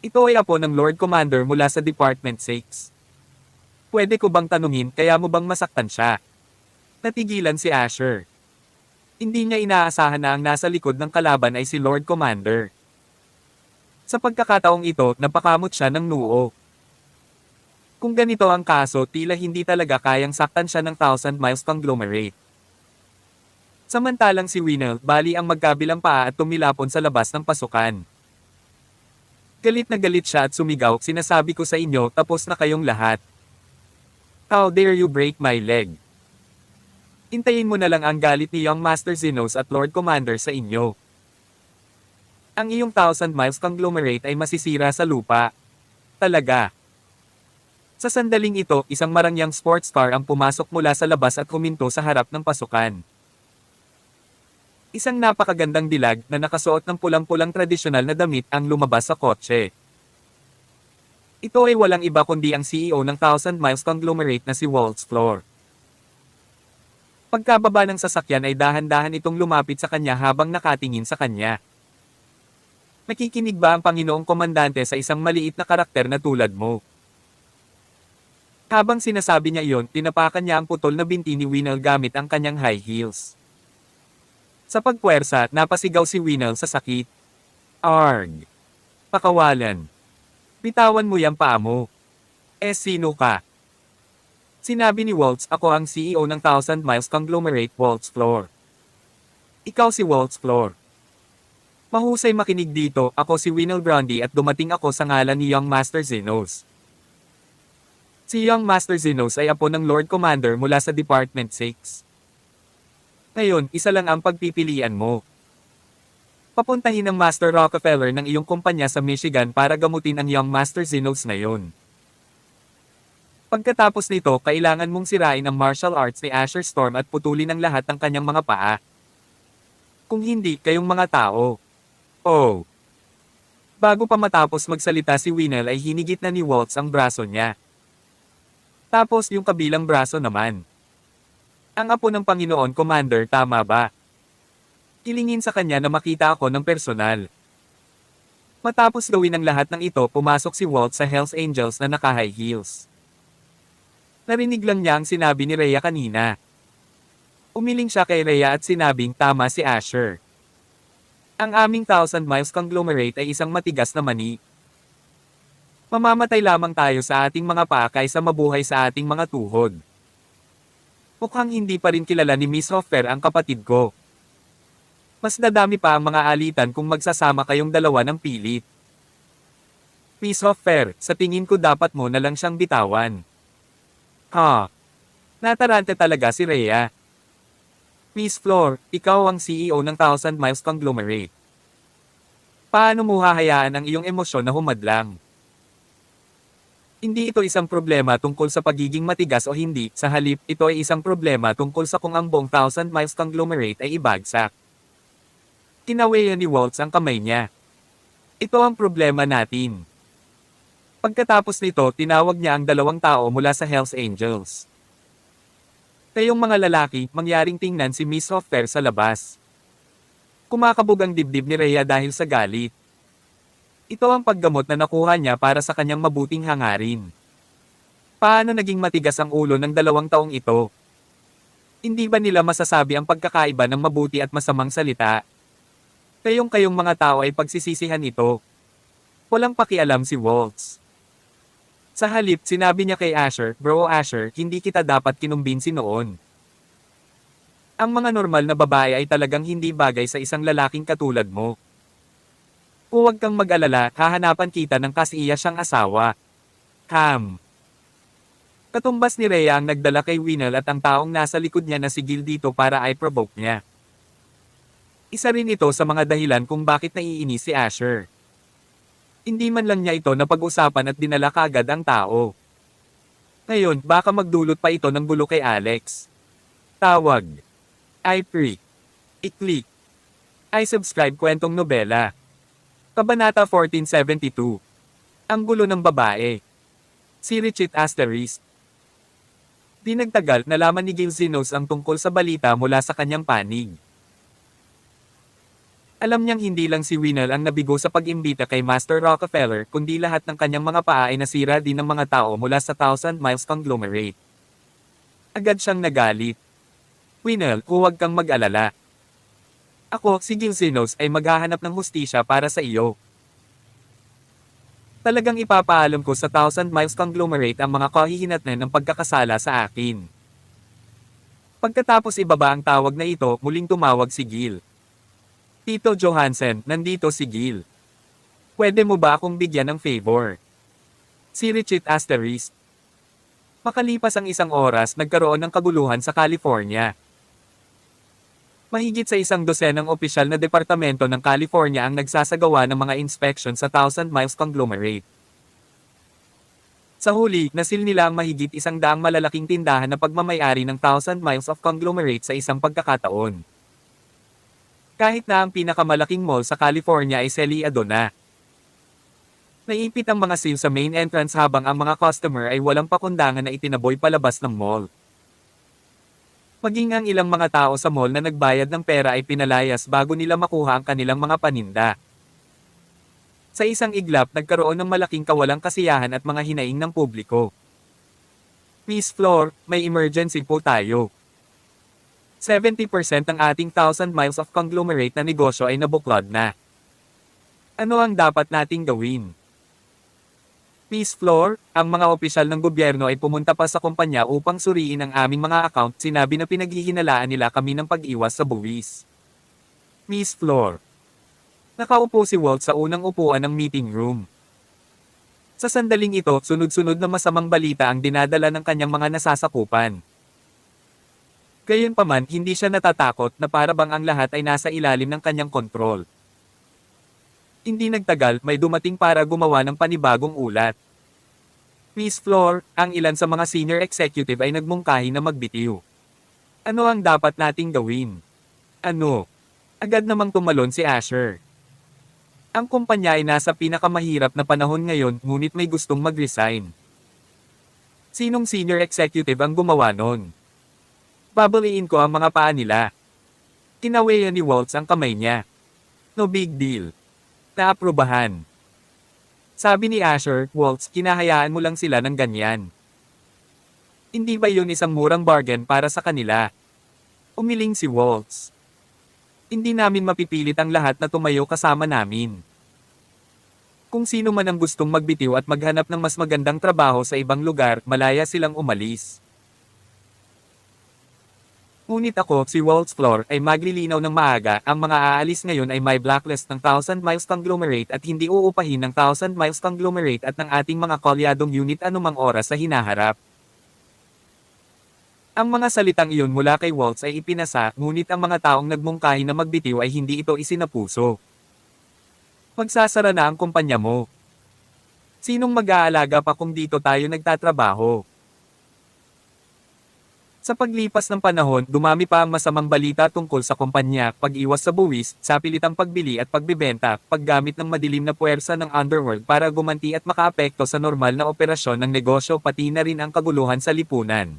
Ito ay apo ng Lord Commander mula sa Department 6. Pwede ko bang tanungin kaya mo bang masaktan siya? Natigilan si Asher. Hindi niya inaasahan na ang nasa likod ng kalaban ay si Lord Commander. Sa pagkakataong ito, napakamot siya ng noo. Kung ganito ang kaso, tila hindi talaga kayang saktan siya ng Thousand Miles Conglomerate. Samantalang si Winel, bali ang magkabilang paa at tumilapon sa labas ng pasukan. Galit na galit siya at sumigaw, sinasabi ko sa inyo, tapos na kayong lahat. How dare you break my leg? Hintayin mo na lang ang galit ni Young Master Zenos at Lord Commander sa inyo. Ang iyong Thousand Miles Conglomerate ay masisira sa lupa. Talaga. Sa sandaling ito, isang marangyang sports car ang pumasok mula sa labas at huminto sa harap ng pasukan. Isang napakagandang dilag na nakasuot ng pulang-pulang tradisyonal na damit ang lumabas sa kotse. Ito ay walang iba kundi ang CEO ng Thousand Miles Conglomerate na si Waltz Floor. Pagkababa ng sasakyan ay dahan-dahan itong lumapit sa kanya habang nakatingin sa kanya. Nakikinig ba ang Panginoong Komandante sa isang maliit na karakter na tulad mo? Habang sinasabi niya iyon, tinapakan niya ang putol na binti ni Winel gamit ang kanyang high heels. Sa pagpuwersa, napasigaw si Winel sa sakit. Arg! Pakawalan! Bitawan mo yang paa mo. Sino ka? Sinabi ni Waltz, ako ang CEO ng Thousand Miles Conglomerate, Waltz Floor. Ikaw si Waltz Floor. Mahusay makinig dito, ako si Winel Grundy at dumating ako sa ngalan ni Young Master Zenos. Si Young Master Zenos ay apo ng Lord Commander mula sa Department 6. Ngayon, isa lang ang pagpipilian mo. Papuntahin ng Master Rockefeller ng iyong kumpanya sa Michigan para gamutin ang Young Master Zenos na yon. Pagkatapos nito, kailangan mong sirain ang martial arts ni Asher Storm at putulin ang lahat ng kanyang mga paa. Kung hindi, kayong mga tao. Oh. Bago pa matapos magsalita si Winel ay hinigit na ni Waltz ang braso niya. Tapos yung kabilang braso naman. Ang apo ng Panginoon Commander, tama ba? Kilingin sa kanya na makita ako ng personal. Matapos gawin ang lahat ng ito, pumasok si Waltz sa Hells Angels na naka-high heels. Narinig lang niya ang sinabi ni Rhea kanina. Umiling siya kay Rhea at sinabing tama si Asher. Ang aming Thousand Miles Conglomerate ay isang matigas na mani. Mamamatay lamang tayo sa ating mga paa kaysa mabuhay sa ating mga tuhod. Mukhang hindi pa rin kilala ni Miss Hoffer ang kapatid ko. Mas dadami pa ang mga alitan kung magsasama kayong dalawa ng pilit. Miss Hoffer, sa tingin ko dapat mo na lang siyang bitawan. Ha? Natarante talaga si Rhea. Miss Flor, ikaw ang CEO ng Thousand Miles Conglomerate. Paano mo hahayaan ang iyong emosyon na humadlang? Hindi ito isang problema tungkol sa pagiging matigas o hindi, sa halip, ito ay isang problema tungkol sa kung ang buong Thousand Miles Conglomerate ay ibagsak. Tinawayan ni Waltz ang kamay niya. Ito ang problema natin. Pagkatapos nito, tinawag niya ang 2 tao mula sa Hells Angels. Kayong mga lalaki, mangyaring tingnan si Miss Hoffer sa labas. Kumakabog ang dibdib ni Rhea dahil sa galit. Ito ang paggamot na nakuha niya para sa kanyang mabuting hangarin. Paano naging matigas ang ulo ng 2 taong ito? Hindi ba nila masasabi ang pagkakaiba ng mabuti at masamang salita? Kayong mga tao ay pagsisisihan ito. Walang pakialam si Waltz. Sa halip, sinabi niya kay Asher, "Bro Asher, hindi kita dapat kinumbinsi noon. Ang mga normal na babae ay talagang hindi bagay sa isang lalaking katulad mo. Huwag kang mag-alala, hahanapan kita ng kasiya siyang asawa." Ham. Katumbas ni Rhea ang nagdala kay Winel at ang taong nasa likod niya na si Gil dito para i-provoke niya. Isa rin ito sa mga dahilan kung bakit naiinis si Asher. Hindi man lang niya ito napag-usapan at dinala kaagad ang tao. Ngayon, baka magdulot pa ito ng gulo kay Alex. Tawag. I-pre. I-click. I-subscribe kwentong nobela. Kabanata 1472. Ang gulo ng babae. Si Richit Asterisk. Di nagtagal, nalaman ni Gil Zenos ang tungkol sa balita mula sa kanyang panig. Alam niyang hindi lang si Winel ang nabigo sa pag-imbita kay Master Rockefeller, kundi lahat ng kanyang mga paa ay nasira din ng mga tao mula sa Thousand Miles Conglomerate. Agad siyang nagalit. "Winel, huwag kang mag-alala. Ako, si Gil Zenos, ay maghahanap ng hustisya para sa iyo. Talagang ipapaalam ko sa Thousand Miles Conglomerate ang mga kahihinatnan ng pagkakasala sa akin." Pagkatapos ibaba ang tawag na ito, muling tumawag si Gil. "Tito Johansen, nandito si Gil. Pwede mo ba akong bigyan ng favor?" Si Richit Asterisk. Makalipas ang 1 oras, nagkaroon ng kaguluhan sa California. Mahigit sa 100 opisyal na departamento ng California ang nagsasagawa ng mga inspection sa Thousand Miles Conglomerate. Sa huli, nasil nila ang mahigit 100 malalaking tindahan na pagmamayari ng Thousand Miles of Conglomerate sa isang pagkakataon. Kahit na ang pinakamalaking mall sa California ay seliado na. Naipit ang mga seal sa main entrance habang ang mga customer ay walang pakundangan na itinaboy palabas ng mall. Maging ang ilang mga tao sa mall na nagbayad ng pera ay pinalayas bago nila makuha ang kanilang mga paninda. Sa isang iglap, nagkaroon ng malaking kawalang kasiyahan at mga hinaing ng publiko. "Miss Flor, may emergency po tayo. 70% ng ating Thousand Miles of Conglomerate na negosyo ay nabuklod na. Ano ang dapat nating gawin?" "Miss Flor, ang mga opisyal ng gobyerno ay pumunta pa sa kumpanya upang suriin ang aming mga account, sinabi na pinaghihinalaan nila kami ng pag-iwas sa buwis." "Miss Flor." Nakaupo si Walt sa unang upuan ng meeting room. Sa sandaling ito, sunod-sunod na masamang balita ang dinadala ng kanyang mga nasasakupan. Gayunpaman, hindi siya natatakot na para bang ang lahat ay nasa ilalim ng kanyang kontrol. Hindi nagtagal, may dumating para gumawa ng panibagong ulat. "Miss Flor, ang ilan sa mga senior executive ay nagmungkahi na magbitiw. Ano ang dapat nating gawin?" "Ano?" Agad namang tumalon si Asher. "Ang kumpanya ay nasa pinakamahirap na panahon ngayon, ngunit may gustong mag-resign." "Sinong senior executive ang gumawa nun?" "Babaliin ko ang mga paa nila." Tinawayan ni Waltz ang kamay niya. "No big deal. Naaprubahan." Sabi ni Asher, "Waltz, kinahayaan mo lang sila ng ganyan. Hindi ba yun isang murang bargain para sa kanila?" Umiling si Waltz. "Hindi namin mapipilit ang lahat na tumayo kasama namin. Kung sino man ang gustong magbitiw at maghanap ng mas magandang trabaho sa ibang lugar, malaya silang umalis. Ngunit ako, si Waltz Flor, ay maglilinaw ng maaga, ang mga aalis ngayon ay may blacklist ng Thousand Miles Conglomerate at hindi uupahin ng Thousand Miles Conglomerate at ng ating mga kolyadong unit anumang oras sa hinaharap. Ang mga salitang iyon mula kay Waltz ay ipinasa, ngunit ang mga taong nagmungkahi na magbitiw ay hindi ito isinapuso. Magsasara na ang kumpanya mo. Sinong mag-aalaga pa kung dito tayo nagtatrabaho? Sa paglipas ng panahon, dumami pa ang masamang balita tungkol sa kumpanya, pag-iwas sa buwis, sapilitang pagbili at pagbibenta, paggamit ng madilim na puwersa ng underworld para gumanti at makaapekto sa normal na operasyon ng negosyo pati na rin ang kaguluhan sa lipunan.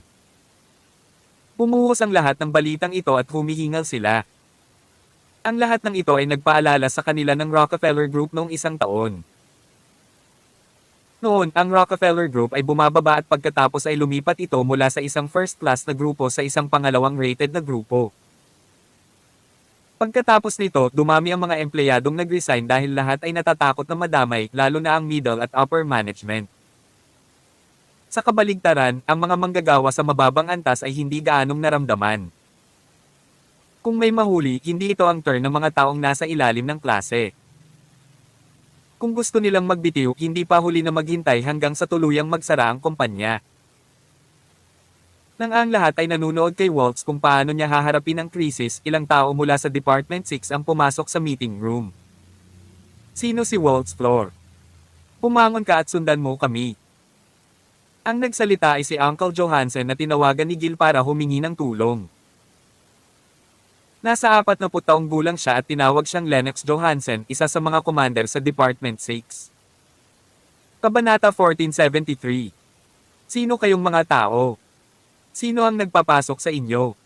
Bumuhos ang lahat ng balitang ito at humihingal sila. Ang lahat ng ito ay nagpaalala sa kanila ng Rockefeller Group noong isang taon. Noon, ang Rockefeller Group ay bumababa at pagkatapos ay lumipat ito mula sa isang first-class na grupo sa isang pangalawang rated na grupo. Pagkatapos nito, dumami ang mga empleyadong nag-resign dahil lahat ay natatakot na madamay, lalo na ang middle at upper management. Sa kabaligtaran, ang mga manggagawa sa mababang antas ay hindi gaanong naramdaman. Kung may mahuli, hindi ito ang turn ng mga taong nasa ilalim ng klase. Kung gusto nilang magbitiw, hindi pa huli na maghintay hanggang sa tuluyang magsara ang kumpanya. Nang ang lahat ay nanunood kay Waltz kung paano niya haharapin ang krisis, ilang tao mula sa Department 6 ang pumasok sa meeting room. Sino si Waltz, Floor? Pumangon ka at sundan mo kami. Ang nagsalita ay si Uncle Johansson na tinawagan ni Gil para humingi ng tulong. Nasa 40 taong gulang siya at tinawag siyang Lennox Johansson, isa sa mga commander sa Department 6. Kabanata 1473. Sino kayong mga tao? Sino ang nagpapasok sa inyo?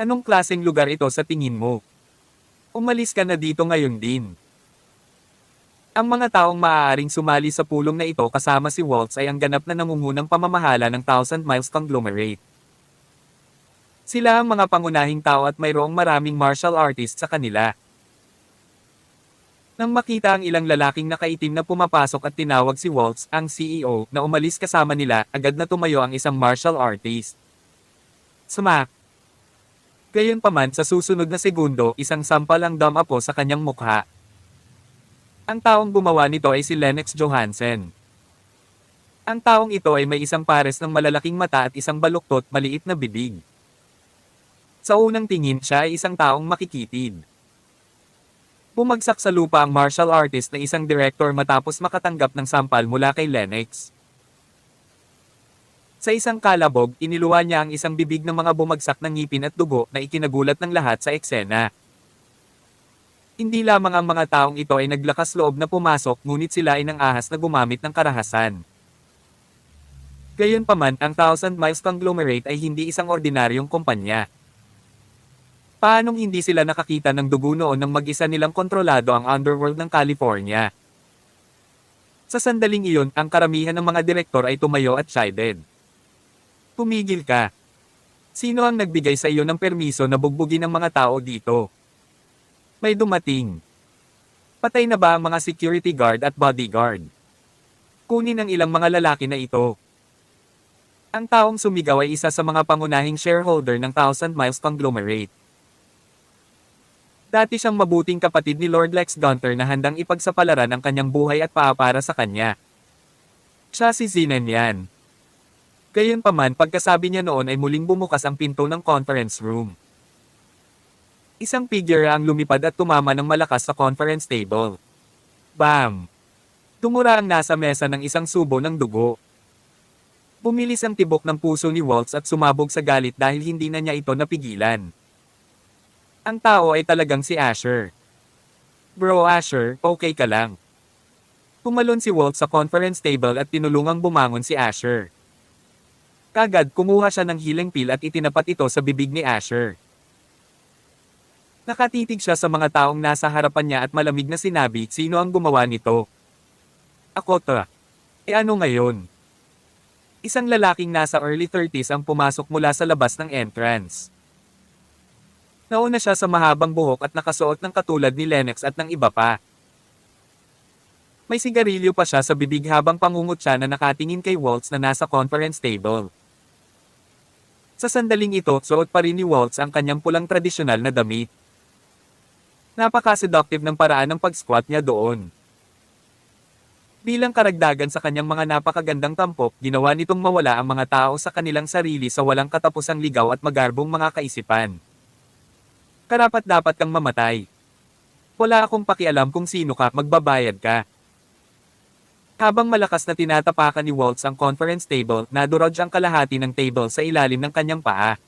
Anong klaseng lugar ito sa tingin mo? Umalis ka na dito ngayon din. Ang mga taong maaaring sumali sa pulong na ito kasama si Waltz ay ang ganap na nangungunang pamamahala ng Thousand Miles Conglomerate. Sila ang mga pangunahing tao at mayroong maraming martial artists sa kanila. Nang makita ang ilang lalaking nakaitim na pumapasok at tinawag si Waltz, ang CEO, na umalis kasama nila, agad na tumayo ang isang martial artist. Smack! Gayunpaman sa susunod na segundo, isang sampal ang dumapo sa kanyang mukha. Ang taong gumawa nito ay si Lennox Johansson. Ang taong ito ay may isang pares ng malalaking mata at isang baluktot, maliit na bibig. Sa unang tingin siya ay isang taong makikitid. Bumagsak sa lupa ang martial artist na isang director matapos makatanggap ng sampal mula kay Lennox. Sa isang kalabog, iniluwa niya ang isang bibig ng mga bumagsak na ngipin at dugo na ikinagulat ng lahat sa eksena. Hindi lamang ang mga taong ito ay naglakas loob na pumasok, ngunit sila ay nang ahas na gumamit ng karahasan. Gayunpaman, ang Thousand Miles Conglomerate ay hindi isang ordinaryong kumpanya. Paanong hindi sila nakakita ng dugo noon nang mag-isa nilang kontrolado ang underworld ng California? Sa sandaling iyon, ang karamihan ng mga direktor ay tumayo at chided. Tumigil ka. Sino ang nagbigay sa iyo ng permiso na bugbugin ang mga tao dito? May dumating. Patay na ba ang mga security guard at bodyguard? Kunin ang ilang mga lalaki na ito. Ang taong sumigaw ay isa sa mga pangunahing shareholder ng Thousand Miles Conglomerate. Dati siyang mabuting kapatid ni Lord Lex Gunter na handang ipagsapalaran ang kanyang buhay at paa para sa kanya. Siya si Zenon yan. Gayunpaman, pagkasabi niya noon ay muling bumukas ang pinto ng conference room. Isang figure ang lumipad at tumama ng malakas sa conference table. Bam! Tumura ang nasa mesa ng isang subo ng dugo. Bumilis ang tibok ng puso ni Waltz at sumabog sa galit dahil hindi na niya ito napigilan. Ang tao ay talagang si Asher. Bro Asher, okay ka lang. Pumalon si Waltz sa conference table at tinulungang bumangon si Asher. Kagad kumuha siya ng healing pill at itinapat ito sa bibig ni Asher. Nakatitig siya sa mga taong nasa harapan niya at malamig na sinabi, sino ang gumawa nito? Ako to. Ano ngayon? Isang lalaking nasa early 30s ang pumasok mula sa labas ng entrance. Nauna siya sa mahabang buhok at nakasuot ng katulad ni Lennox at ng iba pa. May sigarilyo pa siya sa bibig habang pangungot siya na nakatingin kay Waltz na nasa conference table. Sa sandaling ito, suot pa rin ni Waltz ang kanyang pulang tradisyonal na damit. Napaka-seductive ng paraan ng pag-squat niya doon. Bilang karagdagan sa kanyang mga napakagandang tampok, ginawa nitong mawala ang mga tao sa kanilang sarili sa walang katapusang ligaw at magarbong mga kaisipan. Karapat-dapat kang mamatay. Wala akong pakialam kung sino ka, magbabayad ka. Habang malakas na tinatapakan ni Waltz ang conference table, nadurog ang kalahati ng table sa ilalim ng kanyang paa.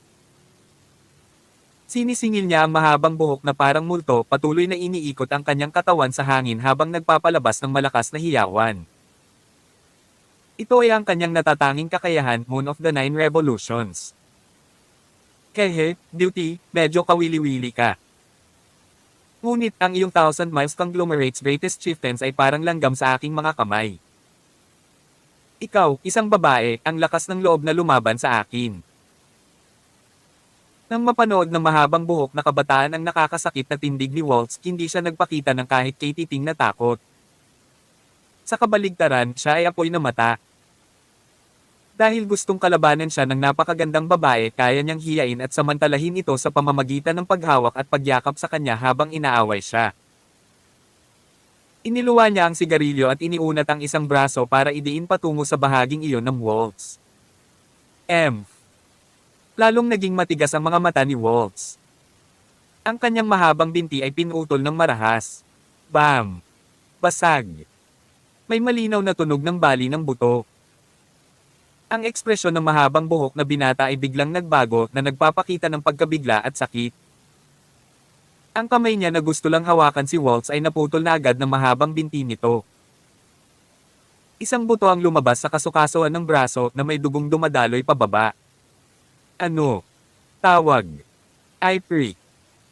Sinisingil niya ang mahabang buhok na parang multo, patuloy na iniikot ang kanyang katawan sa hangin habang nagpapalabas ng malakas na hiyawan. Ito ay ang kanyang natatanging kakayahan, Moon of the Nine Revolutions. Hehe, Duty, medyo kawili-wili ka. Ngunit ang iyong Thousand Miles Conglomerate's greatest chieftains ay parang langgam sa aking mga kamay. Ikaw, isang babae, ang lakas ng loob na lumaban sa akin. Nang mapanood ng mahabang buhok na kabataan ang nakakasakit na tindig ni Waltz, hindi siya nagpakita ng kahit kay-titing na takot. Sa kabaligtaran, siya ay apoy na mata. Dahil gustong kalabanan siya ng napakagandang babae, kaya niyang hiyain at samantalahin ito sa pamamagitan ng paghawak at pagyakap sa kanya habang inaaway siya. Iniluwa niya ang sigarilyo at iniunat ang isang braso para idiin patungo sa bahaging iyon ng Waltz. Lalong naging matigas ang mga mata ni Waltz. Ang kanyang mahabang binti ay pinutol ng marahas. Bam! Basag! May malinaw na tunog ng bali ng buto. Ang ekspresyon ng mahabang buhok na binata ay biglang nagbago na nagpapakita ng pagkabigla at sakit. Ang kamay niya na gusto lang hawakan si Waltz ay naputol na agad ng mahabang binti nito. Isang buto ang lumabas sa kasukasuan ng braso na may dugong dumadaloy pababa. Ano? Tawag. I-freak.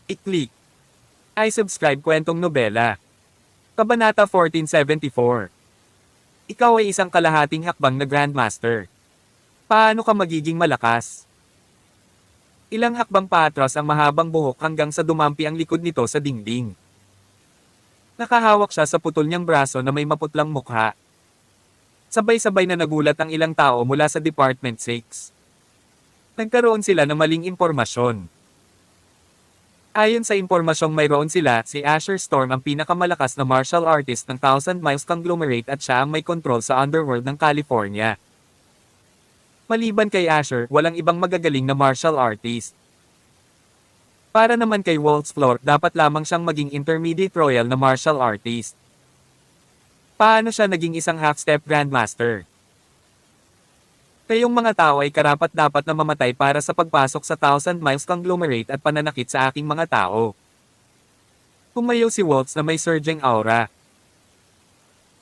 I-click. I-subscribe kwentong nobela. Kabanata 1474. Ikaw ay isang kalahating hakbang na Grandmaster. Paano ka magiging malakas? Ilang hakbang paatras ang mahabang buhok hanggang sa dumampi ang likod nito sa dingding. Nakahawak siya sa putol niyang braso na may maputlang mukha. Sabay-sabay na nagulat ang ilang tao mula sa Department 6. Nagkaroon sila ng maling impormasyon. Ayon sa impormasyong mayroon sila, si Asher Storm ang pinakamalakas na martial artist ng Thousand Miles Conglomerate at siya ang may control sa underworld ng California. Maliban kay Asher, walang ibang magagaling na martial artist. Para naman kay Waltz Floor, dapat lamang siyang maging intermediate royal na martial artist. Paano siya naging isang half-step grandmaster? Kayong mga tao ay karapat-dapat na mamatay para sa pagpasok sa Thousand Miles Conglomerate at pananakit sa aking mga tao. Pumayaw si Waltz na may surging aura.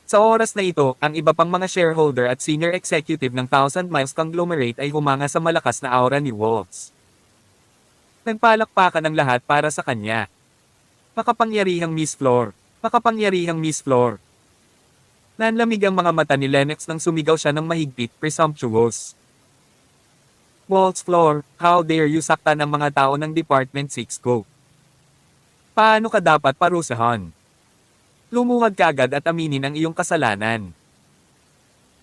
Sa oras na ito, ang iba pang mga shareholder at senior executive ng Thousand Miles Conglomerate ay humanga sa malakas na aura ni Waltz. Nagpalakpakan ang lahat para sa kanya. Makapangyarihang Miss Floor! Makapangyarihang Miss Floor! Nanlamig ang mga mata ni Lennox nang sumigaw siya ng mahigpit, presumptuous. Waltz Floor, how dare you saktan ang mga tao ng Department 6 ko? Paano ka dapat parusahan? Lumuhad ka agad at aminin ang iyong kasalanan.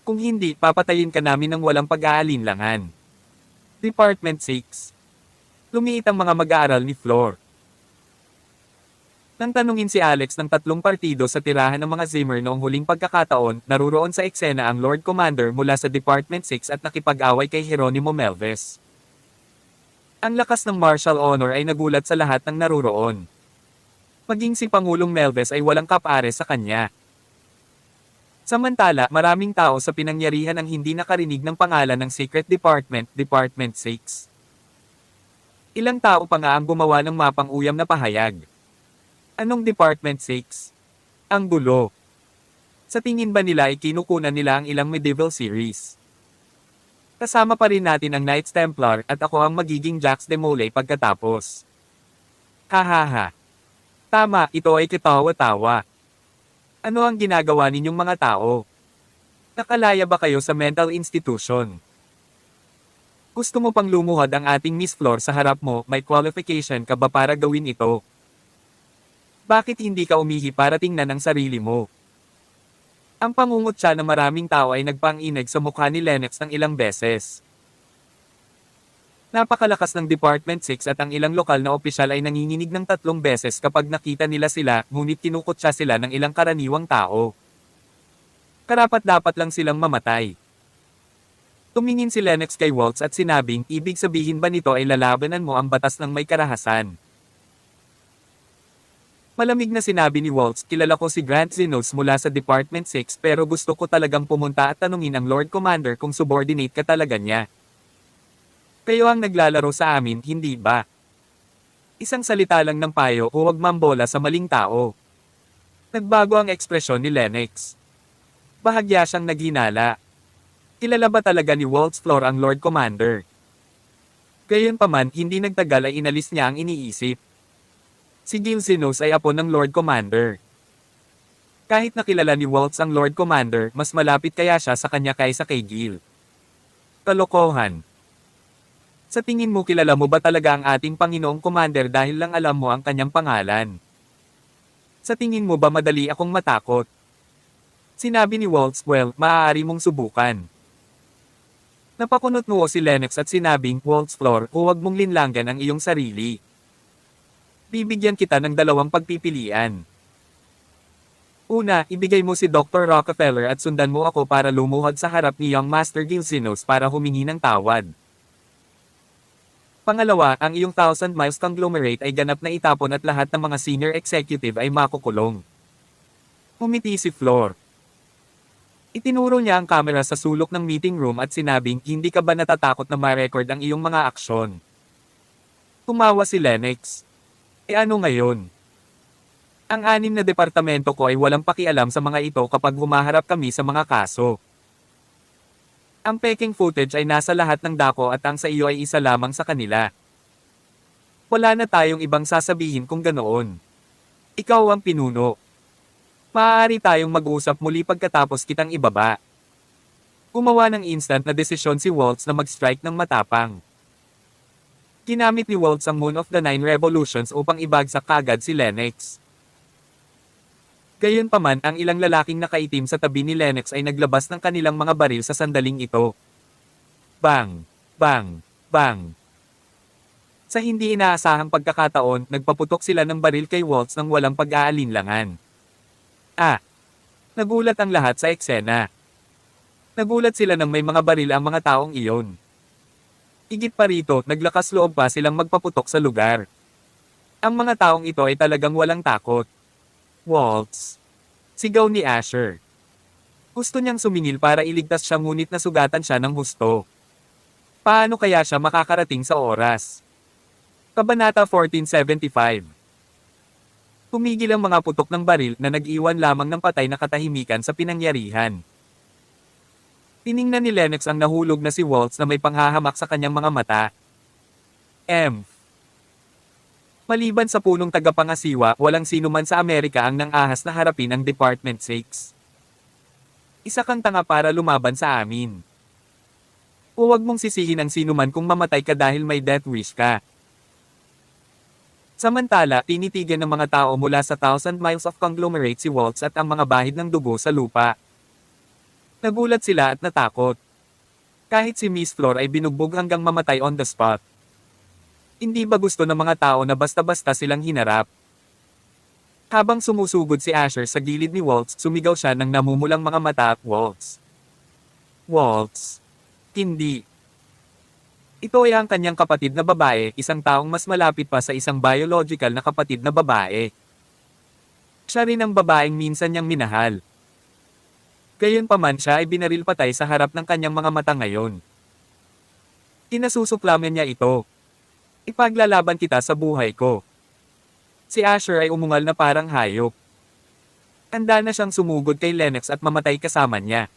Kung hindi, papatayin ka namin ng walang pag-aalinlangan. Department 6. Lumiit ang mga mag-aaral ni Floor. Nang tanungin si Alex ng tatlong partido sa tirahan ng mga Zimmer noong huling pagkakataon, naruroon sa eksena ang Lord Commander mula sa Department 6 at nakipag-away kay Geronimo Melves. Ang lakas ng martial honor ay nagulat sa lahat ng naruroon. Maging si Pangulong Melves ay walang kapare sa kanya. Samantala, maraming tao sa pinangyarihan ang hindi nakarinig ng pangalan ng Secret Department, Department 6. Ilang tao pa nga ang gumawa ng mapang uyam na pahayag. Anong Department 6? Ang gulo. Sa tingin ba nila ay kinukunan nila ang ilang medieval series? Kasama pa rin natin ang Knights Templar at ako ang magiging Jax de Molay pagkatapos. Hahaha. Tama, ito ay kitawa-tawa. Ano ang ginagawa ninyong mga tao? Nakalaya ba kayo sa mental institution? Gusto mo pang lumuhod ang ating Miss Floor sa harap mo, may qualification ka ba para gawin ito? Bakit hindi ka umihi para tingnan ang sarili mo? Ang pangungutya na maraming tao ay nagpang-inig sa mukha ni Lennox ng ilang beses. Napakalakas ng Department 6 at ang ilang lokal na opisyal ay nanginginig ng 3 beses kapag nakita nila sila, ngunit kinukutya sila ng ilang karaniwang tao. Karapat-dapat lang silang mamatay. Tumingin si Lennox kay Waltz at sinabing, ibig sabihin ba nito ay lalabanan mo ang batas ng may karahasan? Malamig na sinabi ni Waltz, kilala ko si Grant Zenos mula sa Department 6 pero gusto ko talagang pumunta at tanungin ang Lord Commander kung subordinate ka talaga niya. Kayo ang naglalaro sa amin, hindi ba? Isang salita lang ng payo, huwag mambola sa maling tao. Nagbago ang ekspresyon ni Lennox. Bahagya siyang naghinala. Kilala ba talaga ni Waltz Flor ang Lord Commander? Gayunpaman, hindi nagtagal ay inalis niya ang iniisip. Si Gil Zenos ay apo ng Lord Commander. Kahit nakilala ni Waltz ang Lord Commander, mas malapit kaya siya sa kanya kaysa kay Gil. Kalokohan. Sa tingin mo kilala mo ba talaga ang ating Panginoong Commander dahil lang alam mo ang kanyang pangalan? Sa tingin mo ba madali akong matakot? Sinabi ni Waltz, well, maaari mong subukan. Napakunot noo si Lennox at sinabing, Waltz Flor, huwag mong linlanggan ang iyong sarili. Bibigyan kita ng dalawang pagpipilian. Una, ibigay mo si Dr. Rockefeller at sundan mo ako para lumuhod sa harap ni Young Master Gil Zenos para humingi ng tawad. Pangalawa, ang iyong 1,000 miles conglomerate ay ganap na itapon at lahat ng mga senior executive ay makukulong. Umiti si Flor. Itinuro niya ang kamera sa sulok ng meeting room at sinabing, hindi ka ba natatakot na ma-record ang iyong mga aksyon? Tumawa si Lennox. E ano ngayon? Ang 6 na departamento ko ay walang pakialam sa mga ito kapag humaharap kami sa mga kaso. Ang peking footage ay nasa lahat ng dako at ang sa iyo ay isa lamang sa kanila. Wala na tayong ibang sasabihin kung ganoon. Ikaw ang pinuno. Maaari tayong mag-usap muli pagkatapos kitang ibaba. Gumawa ng instant na desisyon si Waltz na mag-strike ng matapang. Ginamit ni Waltz ang Moon of the Nine Revolutions upang ibagsak kaagad si Lennox. Gayunpaman, ang ilang lalaking nakaitim sa tabi ni Lennox ay naglabas ng kanilang mga baril sa sandaling ito. Bang! Bang! Bang! Sa hindi inaasahang pagkakataon, nagpaputok sila ng baril kay Waltz nang walang pag-aalinlangan. Nagulat ang lahat sa eksena. Nagulat sila nang may mga baril ang mga taong iyon. Higit pa rito, naglakas loob pa silang magpaputok sa lugar. Ang mga taong ito ay talagang walang takot. Waltz. Sigaw ni Asher. Gusto niyang sumingil para iligtas siya ngunit nasugatan siya ng husto. Paano kaya siya makakarating sa oras? Kabanata 1475. Tumigil ang mga putok ng baril na nag-iwan lamang ng patay na katahimikan sa pinangyarihan. Tiningnan ni Lennox ang nahulog na si Waltz na may panghahamak sa kanyang mga mata. Maliban sa punong tagapangasiwa, walang sino man sa Amerika ang nang-ahas na harapin ang Department 6. Isa kang tanga para lumaban sa amin. Huwag mong sisihin ang sino man kung mamatay ka dahil may death wish ka. Samantala, tinitigan ng mga tao mula sa 1,000 miles of conglomerate si Waltz at ang mga bahid ng dugo sa lupa. Nagulat sila at natakot. Kahit si Miss Flor ay binugbog hanggang mamatay on the spot. Hindi ba gusto ng mga tao na basta-basta silang hinarap? Habang sumusugod si Asher sa gilid ni Waltz, sumigaw siya ng namumulang mga mata at Waltz. Waltz. Hindi. Ito ay ang kanyang kapatid na babae, isang taong mas malapit pa sa isang biological na kapatid na babae. Siya rin ang babaeng minsan niyang minahal. Gayunpaman siya ay binaril patay sa harap ng kanyang mga mata ngayon. Kinasusuklaman niya ito. Ipaglalaban kita sa buhay ko. Si Asher ay umungal na parang hayop. Handa na siyang sumugod kay Lennox at mamatay kasama niya.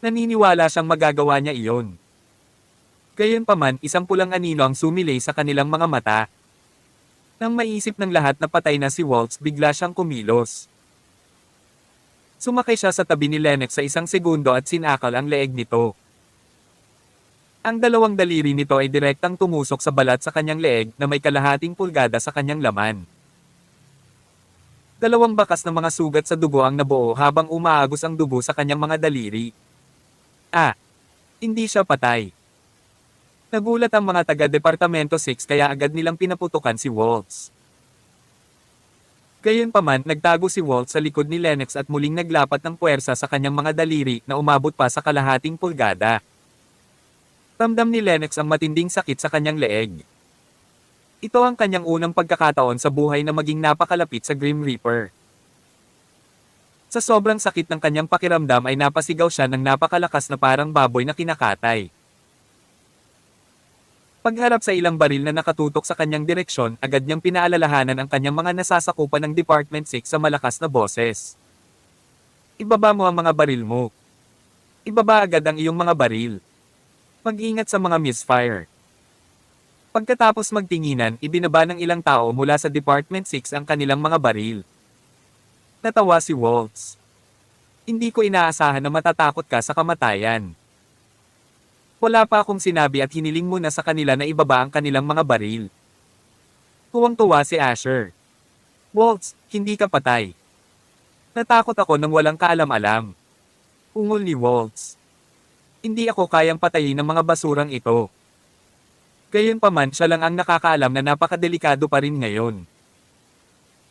Naniniwala siyang magagawa niya iyon. Gayunpaman, isang pulang anino ang sumilay sa kanilang mga mata. Nang maisip ng lahat na patay na si Waltz, bigla siyang kumilos. Sumakay siya sa tabi ni Lennox sa isang segundo at sinakal ang leeg nito. Ang dalawang daliri nito ay direktang tumusok sa balat sa kanyang leeg na may kalahating pulgada sa kanyang laman. Dalawang bakas ng mga sugat sa dugo ang nabuo habang umaagos ang dugo sa kanyang mga daliri. Hindi siya patay. Nagulat ang mga taga-Departamento 6 kaya agad nilang pinaputukan si Waltz. Gayunpaman, nagtago si Walt sa likod ni Lennox at muling naglapat ng puwersa sa kanyang mga daliri na umabot pa sa kalahating pulgada. Ramdam ni Lennox ang matinding sakit sa kanyang leeg. Ito ang kanyang unang pagkakataon sa buhay na maging napakalapit sa Grim Reaper. Sa sobrang sakit ng kanyang pakiramdam ay napasigaw siya ng napakalakas na parang baboy na kinakatay. Pagharap sa ilang baril na nakatutok sa kanyang direksyon, agad niyang pinaalalahanan ang kanyang mga nasasakupan ng Department 6 sa malakas na boses. Ibaba mo ang mga baril mo. Ibaba agad ang iyong mga baril. Mag-ingat sa mga misfire. Pagkatapos magtinginan, ibinaba ng ilang tao mula sa Department 6 ang kanilang mga baril. Natawa si Waltz. Hindi ko inaasahan na matatakot ka sa kamatayan. Wala pa akong sinabi at hiniling mo na sa kanila na ibaba ang kanilang mga baril. Tuwang-tuwa si Asher. Waltz, hindi ka patay. Natakot ako nang walang kaalam-alam. Ungol ni Waltz. Hindi ako kayang patayin ng mga basurang ito. Gayunpaman siya lang ang nakakaalam na napakadelikado pa rin ngayon.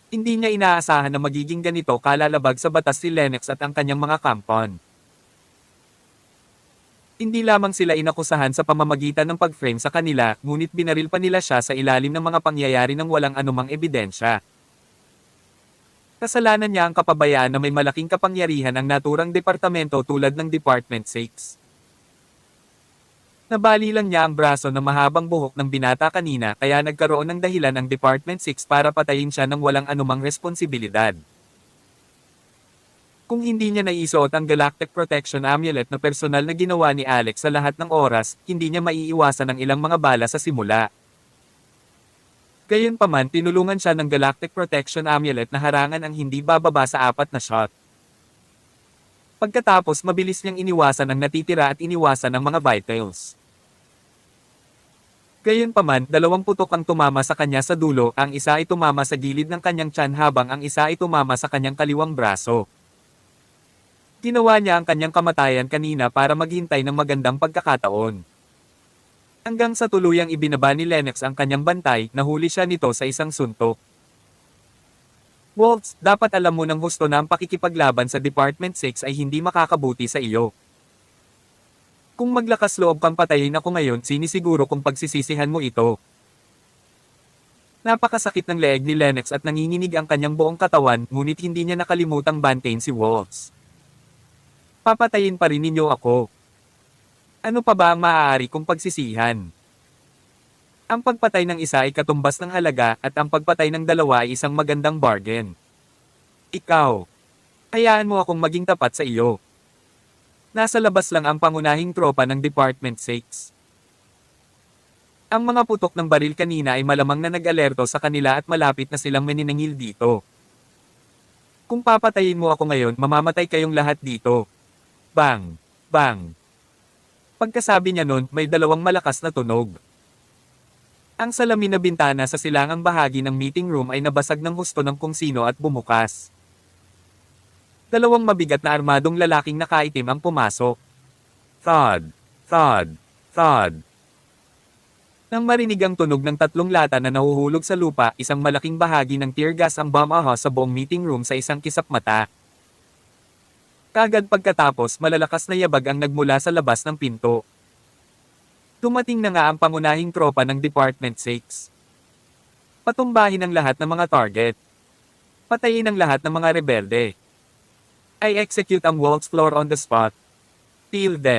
Hindi niya inaasahan na magiging ganito kalalabag sa batas si Lennox at ang kanyang mga kampon. Hindi lamang sila inakusahan sa pamamagitan ng pag-frame sa kanila, ngunit binaril pa nila siya sa ilalim ng mga pangyayari ng walang anumang ebidensya. Kasalanan niya ang kapabayaan na may malaking kapangyarihan ang naturang departamento tulad ng Department 6. Nabali lang niya ang braso ng mahabang buhok ng binata kanina kaya nagkaroon ng dahilan ang Department 6 para patayin siya ng walang anumang responsibilidad. Kung hindi niya naisuot ang Galactic Protection Amulet na personal na ginawa ni Alex sa lahat ng oras, hindi niya maiiwasan ang ilang mga bala sa simula. Gayunpaman, tinulungan siya ng Galactic Protection Amulet na harangan ang hindi bababa sa 4 na shot. Pagkatapos mabilis niyang iniwasan ang natitira at iniwasan ang mga vitals. Gayunpaman, 2 putok ang tumama sa kanya sa dulo, ang isa ay tumama sa gilid ng kanyang tiyan habang ang isa ay tumama sa kanyang kaliwang braso. Ginawa niya ang kanyang kamatayan kanina para maghintay ng magandang pagkakataon. Hanggang sa tuluyang ibinaba ni Lennox ang kanyang bantay, nahuli siya nito sa isang suntok. Waltz, dapat alam mo ng husto na ang pakikipaglaban sa Department 6 ay hindi makakabuti sa iyo. Kung maglakas loob kang patayin ako ngayon, sinisiguro kung pagsisisihan mo ito. Napakasakit ng leeg ni Lennox at nanginginig ang kanyang buong katawan, ngunit hindi niya nakalimutang bantayin si Waltz. Papatayin pa rin ninyo ako. Ano pa ba ang maaari kong pagsisihan? Ang pagpatay ng isa ay katumbas ng halaga at ang pagpatay ng 2 ay isang magandang bargain. Ikaw. Hayaan mo akong maging tapat sa iyo. Nasa labas lang ang pangunahing tropa ng Department 6. Ang mga putok ng baril kanina ay malamang na nag-alerto sa kanila at malapit na silang maniningil dito. Kung papatayin mo ako ngayon, mamamatay kayong lahat dito. Bang! Bang! Pagkasabi niya nun, may 2 malakas na tunog. Ang salamin na bintana sa silangang bahagi ng meeting room ay nabasag ng husto ng kung sino at bumukas. 2 mabigat na armadong lalaking nakaitim ang pumasok. Thud! Thud! Thud! Nang marinig ang tunog ng 3 lata na nahuhulog sa lupa, isang malaking bahagi ng tear gas ang bumahos sa buong meeting room sa isang kisap mata. Kagad pagkatapos, malalakas na yabag ang nagmula sa labas ng pinto. Dumating na nga ang pangunahing tropa ng Department 6. Patumbahin ang lahat ng mga target. Patayin ang lahat ng mga rebelde. I execute ang Waltz floor on the spot. Till death.